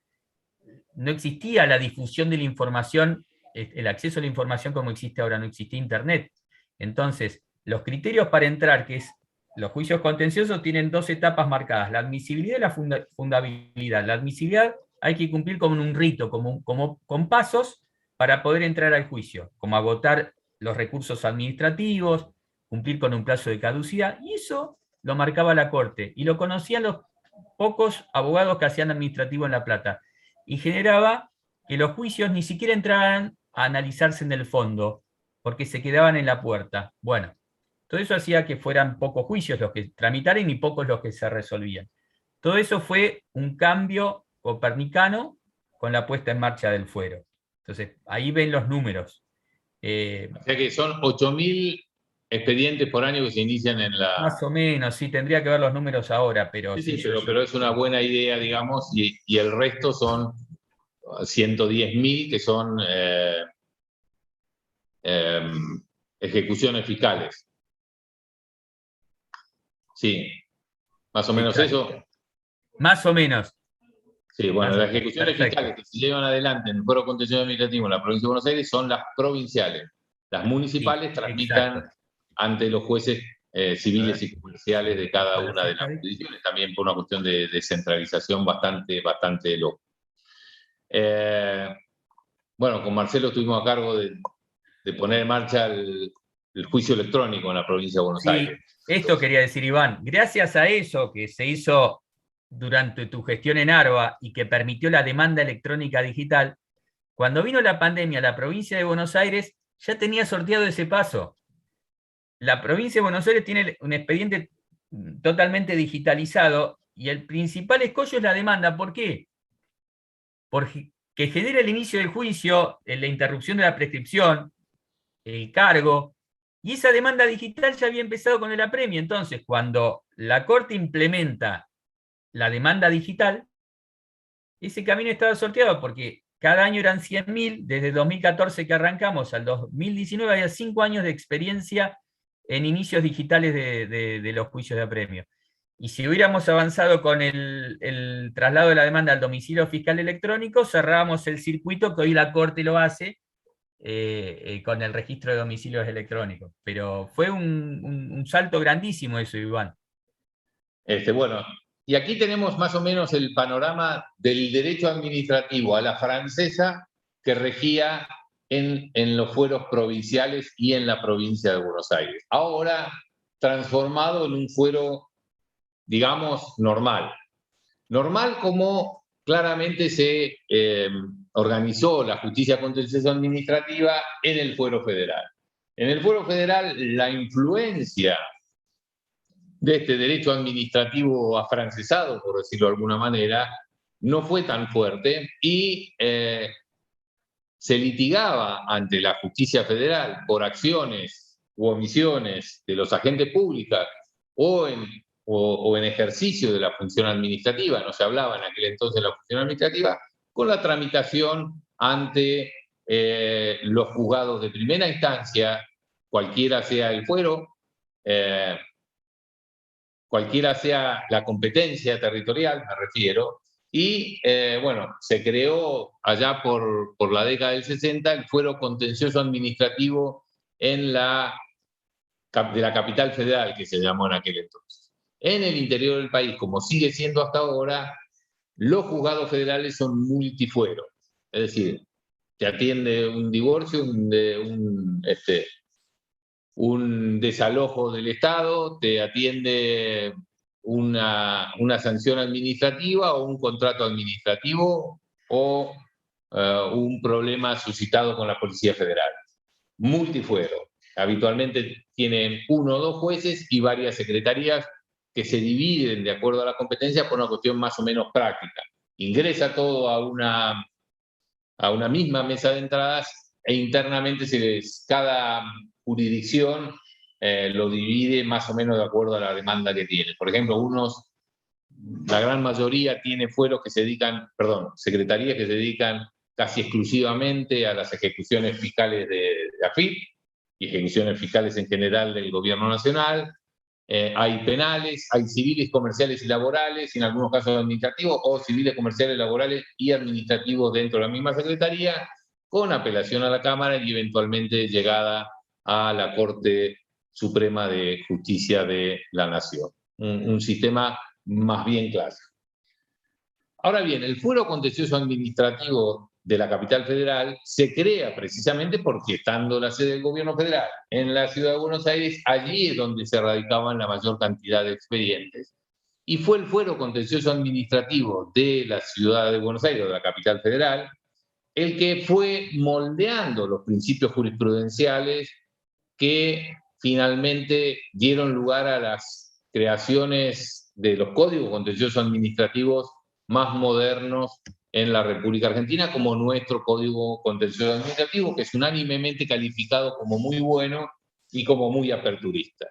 no existía la difusión de la información, el acceso a la información como existe ahora, no existía Internet. Entonces, los criterios para entrar, que es los juicios contenciosos, tienen dos etapas marcadas, la admisibilidad y la fundabilidad. La admisibilidad hay que cumplir con un rito, con pasos para poder entrar al juicio, como agotar los recursos administrativos, cumplir con un plazo de caducidad, y eso lo marcaba la Corte, y lo conocían los pocos abogados que hacían administrativo en La Plata, y generaba que los juicios ni siquiera entraran a analizarse en el fondo, porque se quedaban en la puerta. Bueno, todo eso hacía que fueran pocos juicios los que tramitaran y pocos los que se resolvían. Todo eso fue un cambio copernicano con la puesta en marcha del fuero. Entonces, ahí ven los números. O sea que son 8.000 expedientes por año que se inician en la... Más o menos, sí, tendría que ver los números ahora, pero... Sí, pero es una buena idea, digamos, y el resto son 110.000 que son ejecuciones fiscales. Sí, más o menos eso. Más o menos. Sí, bueno, las ejecuciones fiscales que se llevan adelante en el Foro Contencioso Administrativo en la provincia de Buenos Aires son las provinciales. Las municipales tramitan ante los jueces civiles y comerciales de cada una de las jurisdicciones, también por una cuestión de descentralización bastante loca. Bueno, con Marcelo estuvimos a cargo de poner en marcha el juicio electrónico en la provincia de Buenos Aires. Esto quería decir, Iván, gracias a eso que se hizo durante tu gestión en ARBA y que permitió la demanda electrónica digital, cuando vino la pandemia, la provincia de Buenos Aires ya tenía sorteado ese paso. La provincia de Buenos Aires tiene un expediente totalmente digitalizado y el principal escollo es la demanda. ¿Por qué? Porque genera el inicio del juicio, la interrupción de la prescripción, el cargo, y esa demanda digital ya había empezado con el apremio. Entonces, cuando la Corte implementa la demanda digital, ese camino estaba sorteado porque cada año eran 100.000, desde 2014 que arrancamos al 2019 había 5 años de experiencia en inicios digitales de los juicios de apremio. Y si hubiéramos avanzado con el traslado de la demanda al domicilio fiscal electrónico, cerrábamos el circuito que hoy la Corte lo hace con el registro de domicilios electrónicos. Pero fue un salto grandísimo eso, Iván. Bueno, y aquí tenemos más o menos el panorama del derecho administrativo a la francesa que regía en los fueros provinciales y en la provincia de Buenos Aires. Ahora transformado en un fuero, digamos, normal. Normal como claramente se organizó la justicia contenciosa administrativa en el fuero federal. En el fuero federal, la influencia de este derecho administrativo afrancesado, por decirlo de alguna manera, no fue tan fuerte y se litigaba ante la justicia federal por acciones u omisiones de los agentes públicos o en ejercicio de la función administrativa, no se hablaba en aquel entonces de la función administrativa, con la tramitación ante los juzgados de primera instancia, cualquiera sea el fuero, cualquiera sea la competencia territorial, me refiero, y bueno, se creó allá por la década del 60 el fuero contencioso administrativo de la capital federal, que se llamó en aquel entonces. En el interior del país, como sigue siendo hasta ahora, los juzgados federales son multifueros, es decir, te atiende un divorcio, un desalojo del Estado, te atiende una sanción administrativa o un contrato administrativo o un problema suscitado con la Policía Federal. Multifuero. Habitualmente tienen 1 o 2 jueces y varias secretarías que se dividen de acuerdo a la competencia por una cuestión más o menos práctica. Ingresa todo a una misma mesa de entradas e internamente cada jurisdicción lo divide más o menos de acuerdo a la demanda que tiene. Por ejemplo, la gran mayoría tiene fueros que se dedican, secretarías que se dedican casi exclusivamente a las ejecuciones fiscales de AFIP y ejecuciones fiscales en general del gobierno nacional. Hay penales, hay civiles, comerciales y laborales, y en algunos casos administrativos, o civiles, comerciales, laborales y administrativos dentro de la misma secretaría, con apelación a la Cámara y eventualmente llegada a la Corte Suprema de Justicia de la Nación. Un sistema más bien clásico. Ahora bien, el fuero contencioso administrativo de la capital federal se crea precisamente porque, estando la sede del gobierno federal en la ciudad de Buenos Aires, allí es donde se radicaban la mayor cantidad de expedientes. Y fue el fuero contencioso administrativo de la ciudad de Buenos Aires, de la capital federal, el que fue moldeando los principios jurisprudenciales que finalmente dieron lugar a las creaciones de los códigos contenciosos administrativos más modernos en la República Argentina, como nuestro Código Contencioso Administrativo, que es unánimemente calificado como muy bueno y como muy aperturista.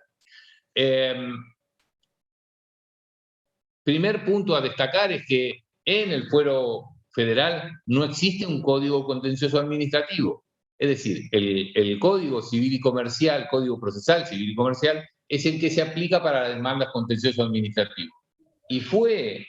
Primer punto a destacar es que en el fuero federal no existe un Código Contencioso Administrativo. Es decir, el Código Civil y Comercial, Código Procesal Civil y Comercial, es el que se aplica para las demandas contencioso administrativo. Y fue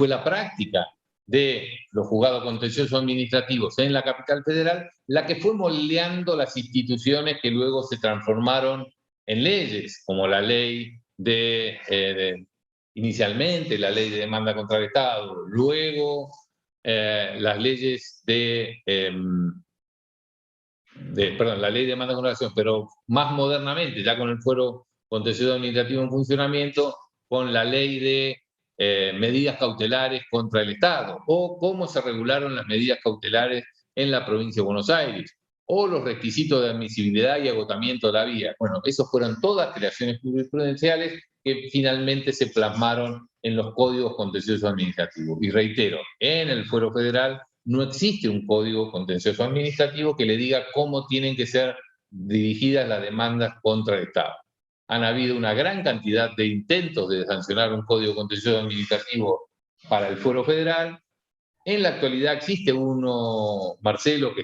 la práctica de los juzgados contenciosos administrativos en la capital federal la que fue moldeando las instituciones que luego se transformaron en leyes, como la ley inicialmente la ley de demanda contra el Estado, luego las leyes la ley de demanda contra la Nación, pero más modernamente, ya con el fuero contencioso administrativo en funcionamiento, con la ley de medidas cautelares contra el Estado, o cómo se regularon las medidas cautelares en la provincia de Buenos Aires, o los requisitos de admisibilidad y agotamiento de la vía. Bueno, esos fueron todas creaciones jurisprudenciales que finalmente se plasmaron en los códigos contenciosos administrativos. Y reitero, en el fuero federal no existe un código contencioso administrativo que le diga cómo tienen que ser dirigidas las demandas contra el Estado. Han habido una gran cantidad de intentos de sancionar un código contencioso administrativo para el fuero federal. En la actualidad existe uno, Marcelo, que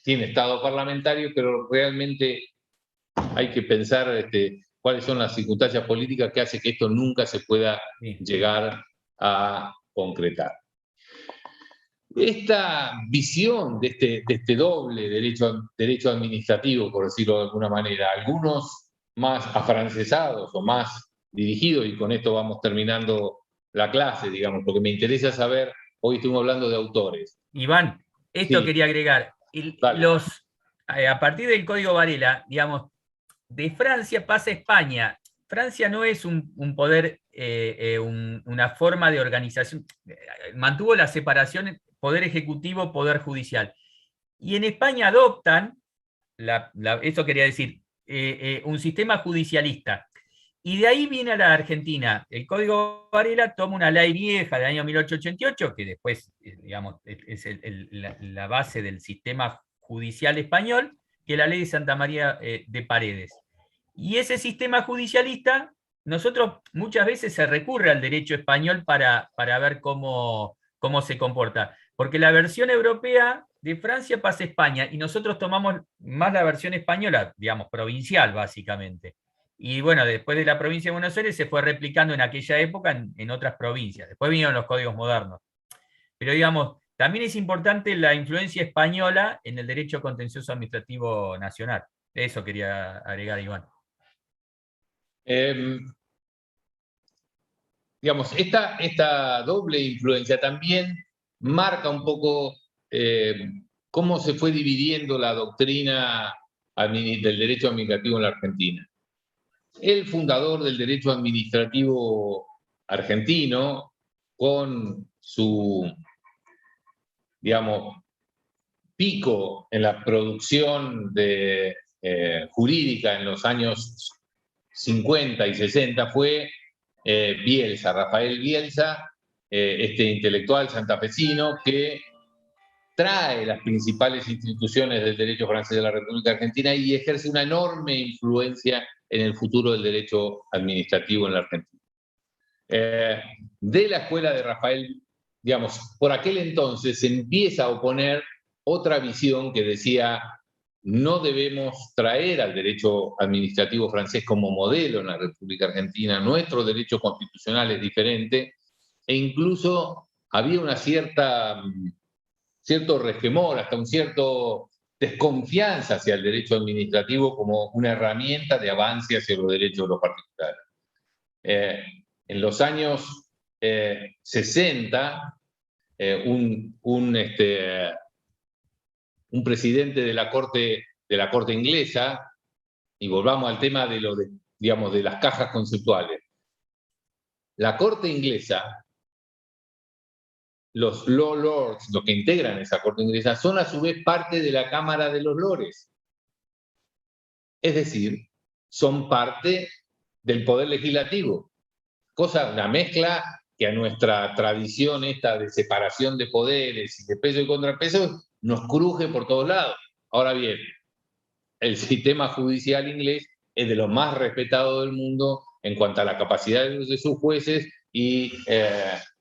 tiene estado parlamentario, pero realmente hay que pensar cuáles son las circunstancias políticas que hacen que esto nunca se pueda llegar a concretar. Esta visión de este doble derecho administrativo, por decirlo de alguna manera, algunos más afrancesados o más dirigidos, y con esto vamos terminando la clase, digamos, porque me interesa saber, hoy estuvimos hablando de autores. Iván, esto Sí. quería agregar. A partir del Código Varela, digamos, de Francia pasa a España. Francia no es un poder, una forma de organización, mantuvo la separación poder ejecutivo, poder judicial. Y en España adoptan, esto quería decir, un sistema judicialista. Y de ahí viene a la Argentina. El Código Varela toma una ley vieja del año 1888, que después, digamos, es la base del sistema judicial español, que es la ley de Santa María de Paredes. Y ese sistema judicialista, nosotros muchas veces se recurre al derecho español para ver cómo se comporta. Porque la versión europea de Francia pasa a España y nosotros tomamos más la versión española, digamos, provincial básicamente. Y bueno, después de la provincia de Buenos Aires se fue replicando en aquella época en otras provincias. Después vinieron los códigos modernos. Pero digamos, también es importante la influencia española en el derecho contencioso administrativo nacional. Eso quería agregar, Iván. Digamos, esta doble influencia también marca un poco cómo se fue dividiendo la doctrina del derecho administrativo en la Argentina. El fundador del derecho administrativo argentino, con su, digamos, pico en la producción jurídica en los años 50 y 60, fue Bielsa, Rafael Bielsa, este intelectual santafesino que trae las principales instituciones del derecho francés de la República Argentina y ejerce una enorme influencia en el futuro del derecho administrativo en la Argentina. De la escuela de Rafael, digamos, por aquel entonces se empieza a oponer otra visión que decía: no debemos traer al derecho administrativo francés como modelo en la República Argentina, nuestro derecho constitucional es diferente, e incluso había una cierto resquemor, hasta un cierto desconfianza hacia el derecho administrativo como una herramienta de avance hacia los derechos de los particulares. En los años 60, un presidente de la corte inglesa, y volvamos al tema de las cajas conceptuales. La corte inglesa, los law lords, los que integran esa corte inglesa, son a su vez parte de la Cámara de los Lores. Es decir, son parte del poder legislativo. Una mezcla que a nuestra tradición esta de separación de poderes y de peso y contrapeso nos cruje por todos lados. Ahora bien, el sistema judicial inglés es de los más respetados del mundo en cuanto a la capacidad de sus jueces y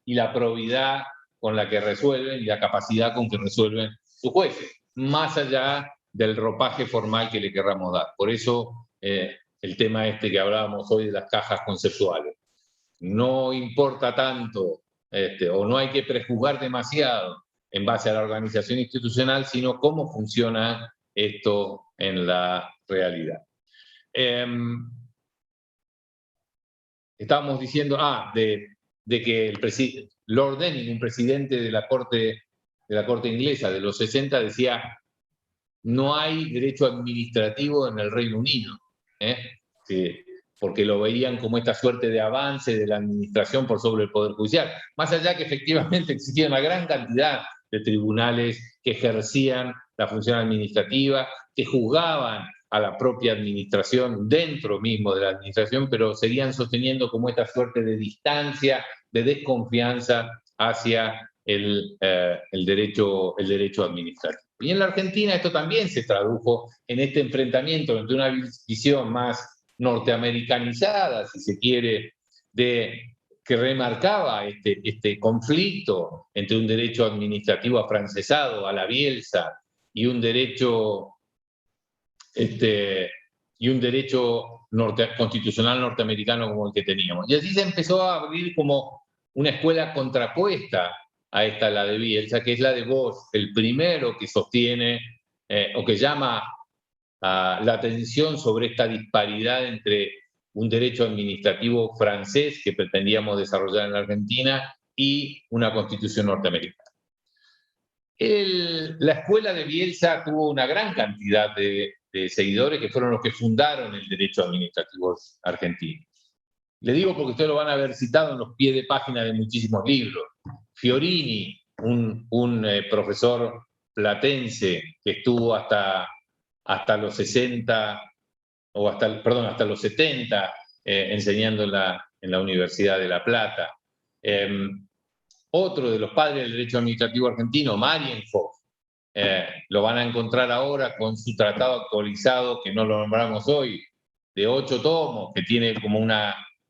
la probidad con la que resuelven y la capacidad con que resuelven sus jueces, más allá del ropaje formal que le querramos dar. Por eso el tema este que hablábamos hoy de las cajas conceptuales. No importa tanto, o no hay que prejuzgar demasiado en base a la organización institucional, sino cómo funciona esto en la realidad. Estábamos diciendo de que Lord Denning, un presidente de la corte inglesa de los 60, decía: no hay derecho administrativo en el Reino Unido, porque lo veían como esta suerte de avance de la administración por sobre el Poder Judicial. Más allá que efectivamente existía una gran cantidad de tribunales que ejercían la función administrativa, que juzgaban a la propia administración dentro mismo de la administración, pero seguían sosteniendo como esta suerte de distancia, de desconfianza hacia el derecho administrativo. Y en la Argentina esto también se tradujo en este enfrentamiento entre una visión más norteamericanizada, si se quiere, que remarcaba este conflicto entre un derecho administrativo afrancesado a la Bielsa y un derecho y un derecho constitucional norteamericano como el que teníamos. Y así se empezó a abrir como una escuela contrapuesta a esta, la de Bielsa, que es la de Bosch, el primero que sostiene o que llama la atención sobre esta disparidad entre un derecho administrativo francés que pretendíamos desarrollar en la Argentina y una constitución norteamericana. La escuela de Bielsa tuvo una gran cantidad de seguidores que fueron los que fundaron el derecho administrativo argentino. Le digo porque ustedes lo van a haber citado en los pies de página de muchísimos libros. Fiorini, un profesor platense que estuvo hasta los 60, o hasta los 70, enseñando en la Universidad de La Plata. Otro de los padres del derecho administrativo argentino, Marienhof, lo van a encontrar ahora con su tratado actualizado, que no lo nombramos hoy, de 8 tomos, que tiene como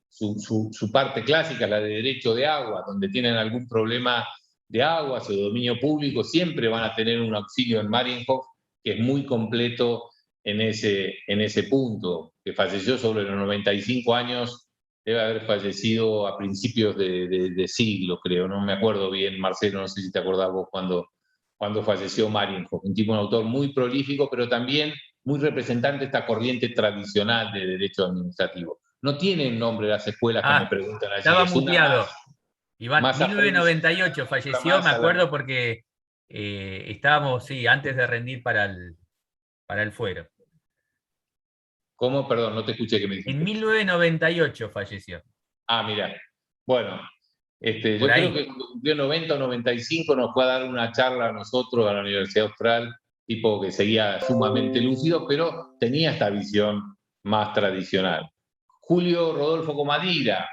su parte clásica, la de derecho de agua, donde tienen algún problema de aguas o de dominio público, siempre van a tener un auxilio en Marienhof, que es muy completo en ese punto, que falleció sobre los 95 años, debe haber fallecido a principios de siglo, creo, no me acuerdo bien, Marcelo, no sé si te acordás vos cuando falleció Marienhof, un autor muy prolífico, pero también muy representante de esta corriente tradicional de derecho administrativo. No tienen nombre las escuelas que me preguntan allí. Estaba muteado. Iván, más 1998 falleció, me acuerdo, porque estábamos, sí, antes de rendir para el fuero. ¿Cómo? Perdón, no te escuché que me dijiste. En 1998 falleció. Ah, mira. Bueno, yo creo que cuando cumplió 90 o 95 nos fue a dar una charla a nosotros, a la Universidad Austral, tipo que seguía sumamente lúcido, pero tenía esta visión más tradicional. Julio Rodolfo Comadira,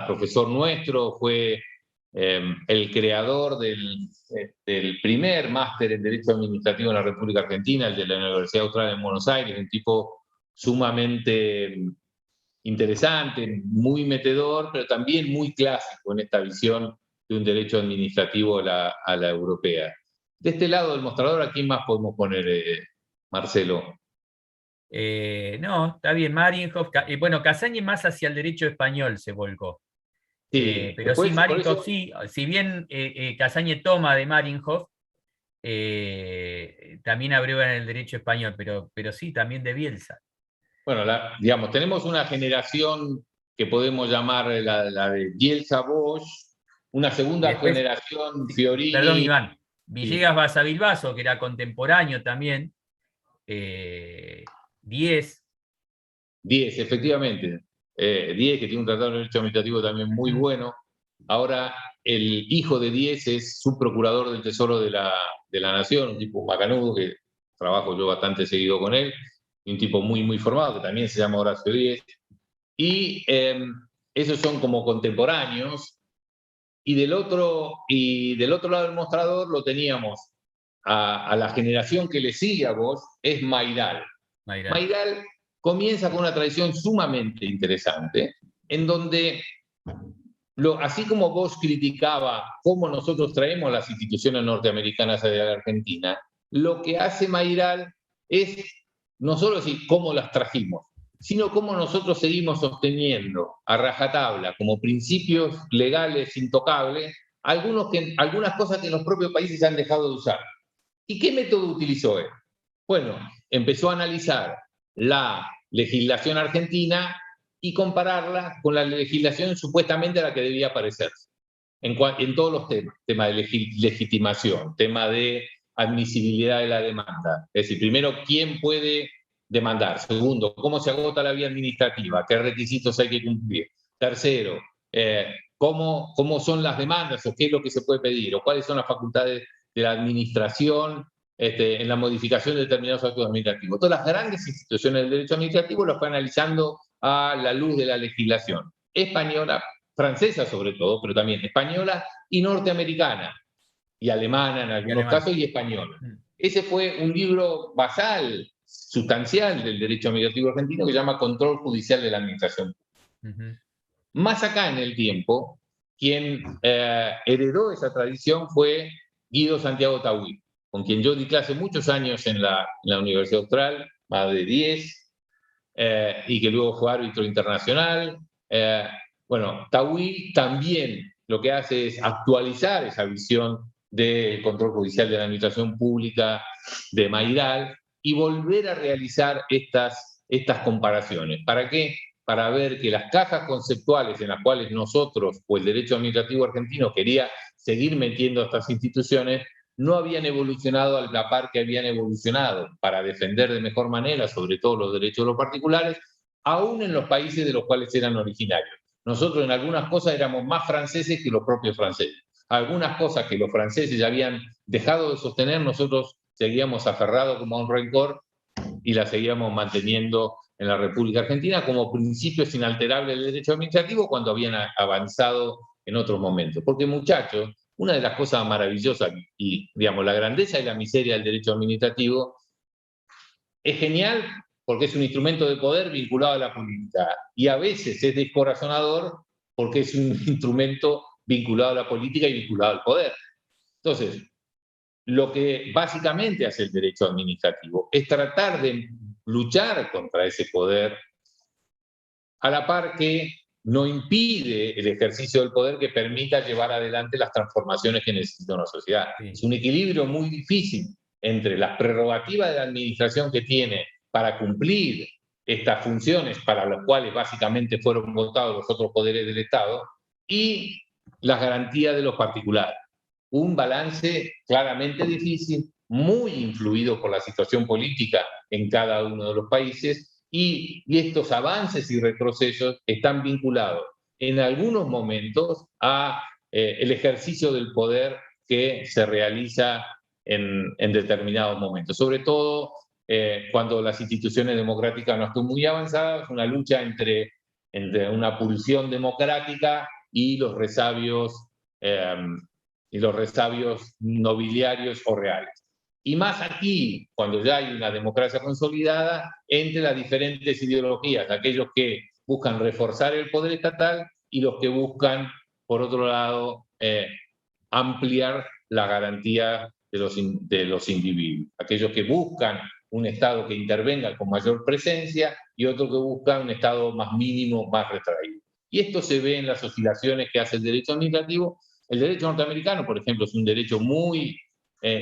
profesor nuestro, fue el creador del primer máster en Derecho Administrativo en la República Argentina, el de la Universidad Austral en Buenos Aires, un tipo sumamente interesante, muy metedor, pero también muy clásico en esta visión de un derecho administrativo a la europea. De este lado del mostrador, ¿a quién más podemos poner, Marcelo? No, está bien, Marienhof. Bueno, Casañe más hacia el derecho español se volcó. Sí, pero después, sí, Marienhof sí, si bien Casañe toma de Marienhof, también abrió en el derecho español, pero sí, también de Bielsa. Bueno, digamos, tenemos una generación que podemos llamar la de Bielsa Bosch, una segunda generación Fiorini. Perdón, Iván, Villegas Basavilbaso, que era contemporáneo también, 10, efectivamente. 10, que tiene un tratado de derecho administrativo también muy bueno. Ahora, el hijo de 10 es subprocurador del Tesoro de la Nación, un tipo macanudo, que trabajo yo bastante seguido con él, y un tipo muy, muy formado, que también se llama Horacio 10. Y esos son como contemporáneos. Y del otro lado del mostrador lo teníamos a la generación que le sigue a vos, es Maidal. Maidal comienza con una tradición sumamente interesante, en donde, así como vos criticaba cómo nosotros traemos las instituciones norteamericanas a la Argentina, lo que hace Maidal es no solo decir cómo las trajimos, sino cómo nosotros seguimos sosteniendo a rajatabla como principios legales intocables algunas cosas que en los propios países han dejado de usar. ¿Y qué método utilizó él? Bueno, empezó a analizar la legislación argentina y compararla con la legislación supuestamente a la que debía parecerse. En todos los temas, tema de legitimación, tema de admisibilidad de la demanda. Es decir, primero, ¿quién puede demandar? Segundo, ¿cómo se agota la vía administrativa? ¿Qué requisitos hay que cumplir? Tercero, ¿cómo son las demandas o qué es lo que se puede pedir? ¿O cuáles son las facultades de la administración en la modificación de determinados actos administrativos? Todas las grandes instituciones del derecho administrativo lo fue analizando a la luz de la legislación española, francesa sobre todo, pero también española y norteamericana, y alemana en algunos casos, y española. Ese fue un libro basal, sustancial del derecho administrativo argentino, que se llama Control Judicial de la Administración. Más acá en el tiempo, quien heredó esa tradición fue Guido Santiago Tauí, con quien yo di clase muchos años en la Universidad Austral, más de 10, y que luego fue árbitro internacional. Bueno, Tawil también lo que hace es actualizar esa visión del control judicial de la administración pública de Mayral y volver a realizar estas comparaciones. ¿Para qué? Para ver que las cajas conceptuales en las cuales nosotros, o el derecho administrativo argentino, quería seguir metiendo a estas instituciones, no habían evolucionado a la par que habían evolucionado para defender de mejor manera, sobre todo los derechos de los particulares, aún en los países de los cuales eran originarios. Nosotros en algunas cosas éramos más franceses que los propios franceses. Algunas cosas que los franceses ya habían dejado de sostener, nosotros seguíamos aferrados como a un rencor y la seguíamos manteniendo en la República Argentina como principios inalterables del derecho administrativo cuando habían avanzado en otros momentos. Porque, muchachos, una de las cosas maravillosas y, digamos, la grandeza y la miseria del derecho administrativo es genial porque es un instrumento de poder vinculado a la política, y a veces es descorazonador porque es un instrumento vinculado a la política y vinculado al poder. Entonces, lo que básicamente hace el derecho administrativo es tratar de luchar contra ese poder, a la par que no impide el ejercicio del poder que permita llevar adelante las transformaciones que necesita una sociedad. Sí. Es un equilibrio muy difícil entre las prerrogativas de la administración que tiene para cumplir estas funciones para las cuales básicamente fueron votados los otros poderes del Estado y las garantías de los particulares. Un balance claramente difícil, muy influido por la situación política en cada uno de los países, y estos avances y retrocesos están vinculados en algunos momentos a el ejercicio del poder que se realiza en determinados momentos, sobre todo cuando las instituciones democráticas no están muy avanzadas, una lucha entre una pulsión democrática y los resabios nobiliarios o reales. Y más aquí, cuando ya hay una democracia consolidada, entre las diferentes ideologías, aquellos que buscan reforzar el poder estatal y los que buscan, por otro lado, ampliar la garantía de los individuos. Aquellos que buscan un Estado que intervenga con mayor presencia y otros que buscan un Estado más mínimo, más retraído. Y esto se ve en las oscilaciones que hace el derecho administrativo. El derecho norteamericano, por ejemplo, es un derecho muy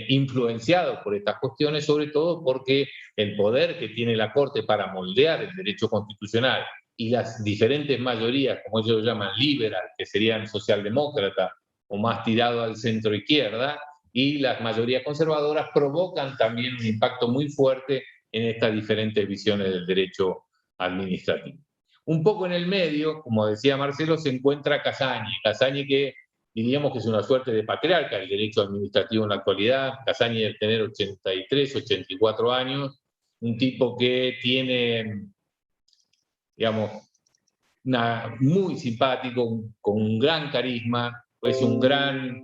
influenciado por estas cuestiones, sobre todo porque el poder que tiene la Corte para moldear el derecho constitucional y las diferentes mayorías, como ellos llaman liberal, que serían socialdemócratas o más tirado al centro izquierda, y las mayorías conservadoras provocan también un impacto muy fuerte en estas diferentes visiones del derecho administrativo. Un poco en el medio, como decía Marcelo, se encuentra Casañi. Casañi, que diríamos que es una suerte de patriarca del derecho administrativo en la actualidad. Casañi debe tener 83, 84 años, un tipo que tiene, digamos, muy simpático, con un gran carisma, es un gran,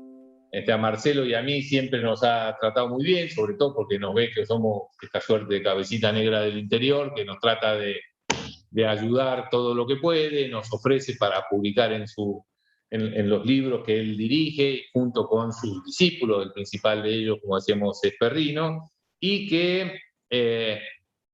a Marcelo y a mí siempre nos ha tratado muy bien, sobre todo porque nos ve que somos esta suerte de cabecita negra del interior, que nos trata de ayudar todo lo que puede, nos ofrece para publicar en los libros que él dirige, junto con sus discípulos, el principal de ellos, como decíamos, es Perrino, y que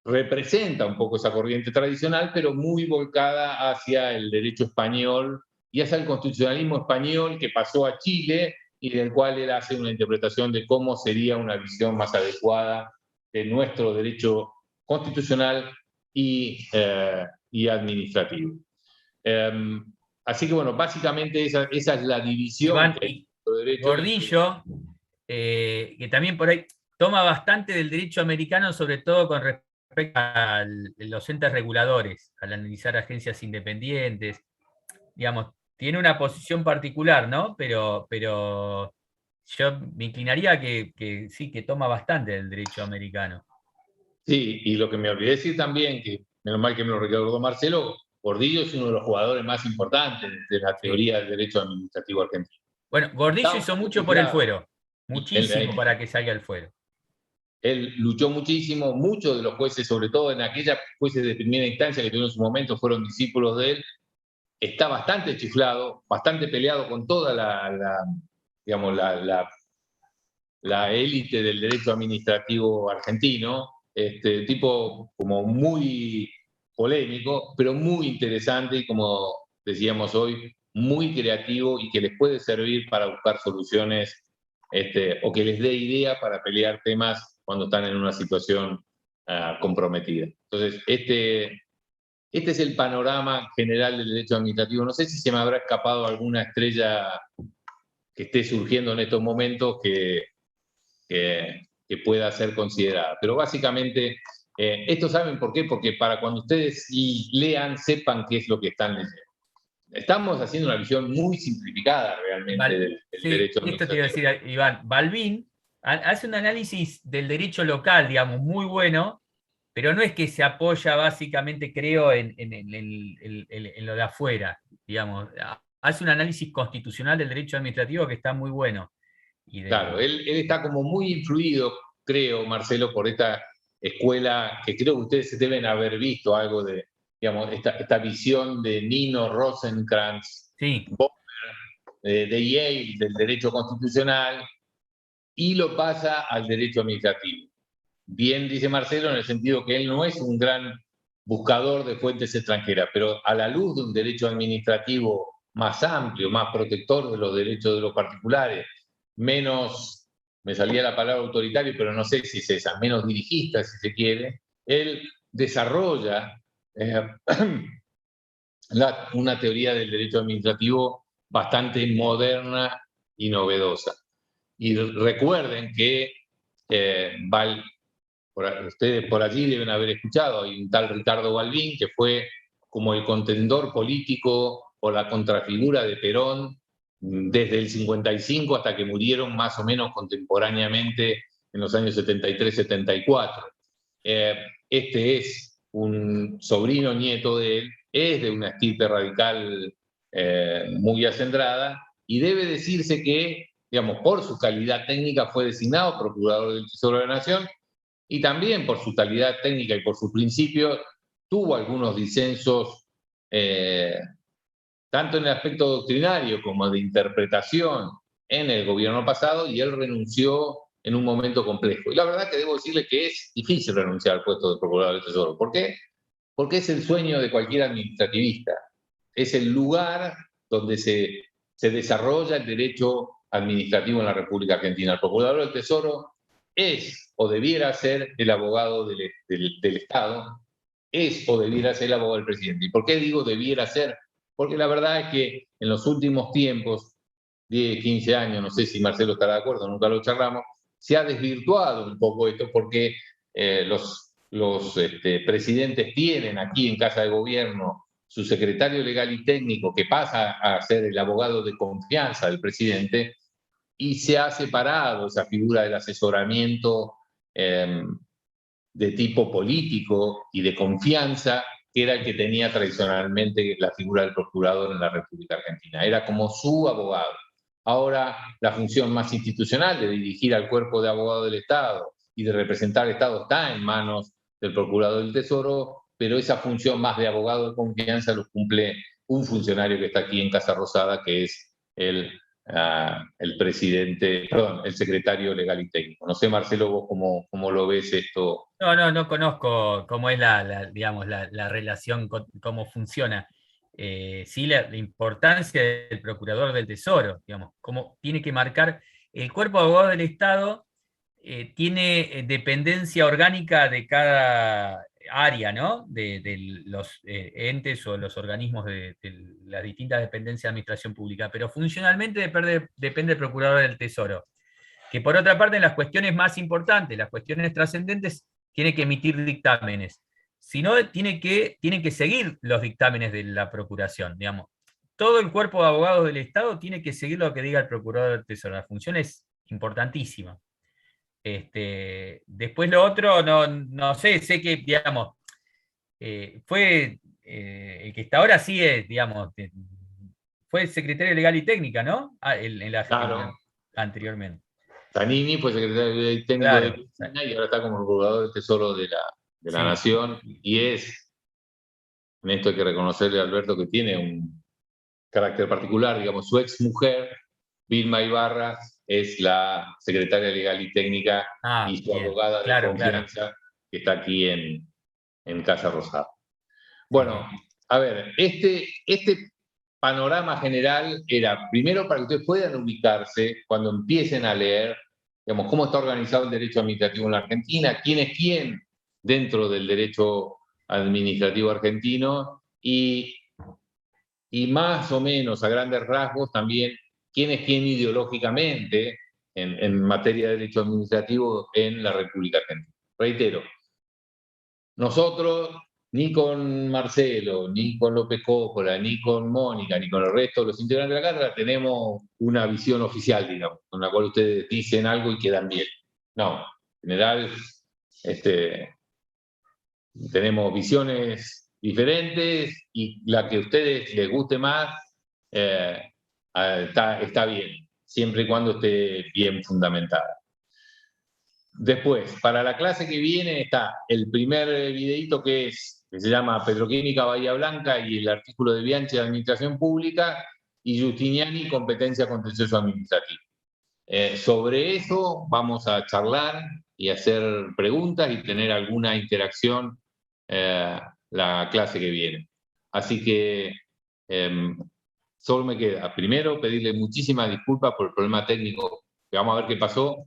representa un poco esa corriente tradicional, pero muy volcada hacia el derecho español y hacia el constitucionalismo español que pasó a Chile y del cual él hace una interpretación de cómo sería una visión más adecuada de nuestro derecho constitucional y administrativo. Así que, bueno, básicamente esa es la división. Iván, que Gordillo, que también por ahí toma bastante del derecho americano, sobre todo con respecto a los entes reguladores, al analizar agencias independientes, digamos, tiene una posición particular, ¿no? Pero yo me inclinaría a que sí, que toma bastante del derecho americano. Sí, y lo que me olvidé decir también, que menos mal que me lo recordó Marcelo, Gordillo es uno de los jugadores más importantes de la teoría del derecho administrativo argentino. Bueno, Gordillo hizo mucho por el fuero, muchísimo para que salga el fuero. Él luchó muchísimo, muchos de los jueces, sobre todo en aquellas jueces de primera instancia que tuvieron en su momento, fueron discípulos de él. Está bastante chiflado, bastante peleado con toda la élite del derecho administrativo argentino. tipo como muy polémico, pero muy interesante y, como decíamos hoy, muy creativo y que les puede servir para buscar soluciones o que les dé idea para pelear temas cuando están en una situación comprometida. Entonces, este es el panorama general del derecho administrativo. No sé si se me habrá escapado alguna estrella que esté surgiendo en estos momentos que pueda ser considerada. Pero básicamente, esto ¿saben por qué? Porque para cuando ustedes lean, sepan qué es lo que están leyendo. Estamos haciendo una visión muy simplificada realmente del Sí, derecho esto te iba a administrativo. decir, Iván. Balbín hace un análisis del derecho local, digamos, muy bueno, pero no es que se apoya básicamente, creo, en lo de afuera, digamos. Hace un análisis constitucional del derecho administrativo que está muy bueno. Claro, él está como muy influido, creo, Marcelo, por esta escuela que creo que ustedes deben haber visto algo de, digamos, esta visión de Nino Rosencrantz, Sí, de Yale, del derecho constitucional, y lo pasa al derecho administrativo. Bien, dice Marcelo, en el sentido que él no es un gran buscador de fuentes extranjeras, pero a la luz de un derecho administrativo más amplio, más protector de los derechos de los particulares, menos, me salía la palabra autoritario, pero no sé si es esa, menos dirigista, si se quiere, él desarrolla una teoría del derecho administrativo bastante moderna y novedosa. Y recuerden que ustedes por allí deben haber escuchado, hay un tal Ricardo Balbín que fue como el contendor político o la contrafigura de Perón desde el 55 hasta que murieron más o menos contemporáneamente en los años 73-74. Este es un sobrino nieto de él, es de una estirpe radical muy acendrada, y debe decirse que, digamos, por su calidad técnica fue designado procurador del Tesoro de la Nación, y también por su calidad técnica y por sus principios tuvo algunos disensos, tanto en el aspecto doctrinario como de interpretación en el gobierno pasado, y él renunció en un momento complejo. Y la verdad que debo decirle que es difícil renunciar al puesto de procurador del Tesoro. ¿Por qué? Porque es el sueño de cualquier administrativista. Es el lugar donde se desarrolla el derecho administrativo en la República Argentina. El procurador del Tesoro es o debiera ser el abogado del Estado, es o debiera ser el abogado del presidente. ¿Y por qué digo debiera ser? Porque la verdad es que en los últimos tiempos, 10, 15 años, no sé si Marcelo estará de acuerdo, nunca lo charlamos, se ha desvirtuado un poco esto porque los presidentes tienen aquí en Casa de Gobierno su secretario legal y técnico, que pasa a ser el abogado de confianza del presidente, y se ha separado esa figura del asesoramiento de tipo político y de confianza, que era el que tenía tradicionalmente la figura del procurador en la República Argentina. Era como su abogado. Ahora la función más institucional de dirigir al cuerpo de abogados del Estado y de representar al Estado está en manos del procurador del Tesoro, pero esa función más de abogado de confianza lo cumple un funcionario que está aquí en Casa Rosada, que es el presidente, perdón, el secretario legal y técnico. No sé, Marcelo, vos cómo lo ves esto. No conozco cómo es digamos, la relación, cómo funciona. Sí, la importancia del procurador del Tesoro, digamos, cómo tiene que marcar. El cuerpo de abogados del Estado tiene dependencia orgánica de cada área, ¿no? De los entes o los organismos de las distintas dependencias de administración pública, pero funcionalmente depende del procurador del Tesoro, que por otra parte en las cuestiones más importantes, las cuestiones trascendentes, tiene que emitir dictámenes. Si no, tiene que seguir los dictámenes de la procuración, digamos. Todo el cuerpo de abogados del Estado tiene que seguir lo que diga el procurador del Tesoro. La función es importantísima. Después lo otro, no sé que, digamos, fue el que está ahora sí es, digamos, fue secretario legal y técnica, ¿no? Claro, Anteriormente. Zanini fue secretario técnico de Claro, Cristina y ahora está como procurador del Tesoro de la sí. Nación, y es, en esto hay que reconocerle a Alberto que tiene un carácter particular, digamos, su ex mujer, Vilma Ibarra, es la secretaria legal y técnica y su Bien, abogada de claro. confianza que está aquí en Casa Rosada. Bueno, a ver, este panorama general era, primero, para que ustedes puedan ubicarse cuando empiecen a leer, digamos, cómo está organizado el derecho administrativo en la Argentina, quién es quién dentro del derecho administrativo argentino y más o menos a grandes rasgos también quién es quién ideológicamente en materia de derecho administrativo en la República Argentina. Reitero, nosotros ni con Marcelo, ni con López Coppola, ni con Mónica, ni con el resto de los integrantes de la cátedra tenemos una visión oficial, digamos, con la cual ustedes dicen algo y quedan bien. No, en general tenemos visiones diferentes y la que a ustedes les guste más está bien, siempre y cuando esté bien fundamentada. Después, para la clase que viene está el primer videíto que se llama Petroquímica Bahía Blanca y el artículo de Bianchi de Administración Pública y Giustiniani, Competencia Contencioso Administrativo. Sobre eso vamos a charlar y hacer preguntas y tener alguna interacción la clase que viene. Así que solo me queda, primero, pedirle muchísimas disculpas por el problema técnico, que vamos a ver qué pasó.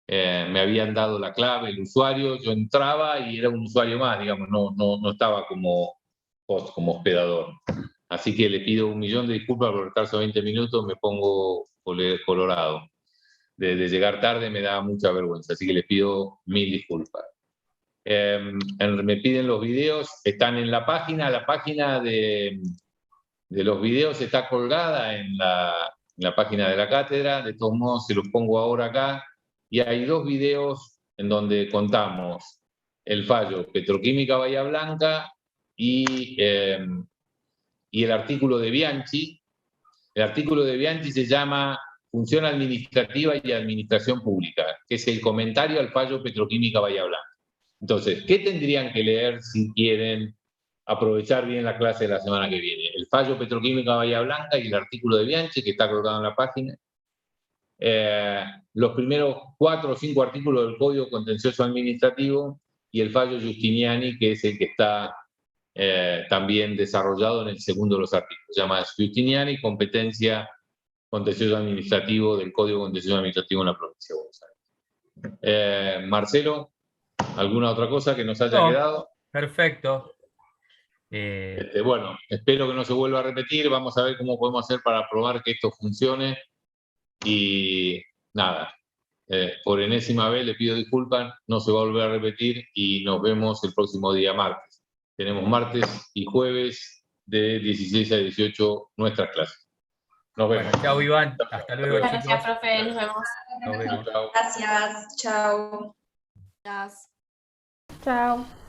Me habían dado la clave, el usuario, yo entraba y era un usuario más, digamos, no estaba como host, como hospedador. Así que le pido 1.000.000 de disculpas por retrasar 20 minutos, me pongo colorado. De llegar tarde me da mucha vergüenza, así que les pido 1000 disculpas. Me piden los videos, están en la página de los videos está colgada en la página de la cátedra, de todos modos se los pongo ahora acá, y hay 2 videos en donde contamos el fallo Petroquímica Bahía Blanca y el artículo de Bianchi. El artículo de Bianchi se llama Función Administrativa y Administración Pública, que es el comentario al fallo Petroquímica Bahía Blanca. Entonces, ¿qué tendrían que leer si quieren aprovechar bien la clase de la semana que viene? El fallo Petroquímica Bahía Blanca y el artículo de Bianchi, que está colgado en la página. Los primeros 4 o 5 artículos del Código Contencioso Administrativo y el fallo Giustiniani, que es el que está también desarrollado en el segundo de los artículos. Se llama Giustiniani, Competencia Contencioso Administrativo del Código Contencioso Administrativo en la provincia de Buenos Aires. Marcelo, ¿alguna otra cosa que nos haya quedado? Perfecto. Bueno, espero que no se vuelva a repetir. Vamos a ver cómo podemos hacer para probar que esto funcione. Y nada, por enésima vez le pido disculpas, no se va a volver a repetir y nos vemos el próximo día martes. Tenemos martes y jueves de 16 a 18 nuestras clases. Nos vemos. Bueno, chao Iván, hasta luego. Gracias, chicos. profe, nos vemos. Nos vemos. Chao. Gracias, chao. Gracias. Chao.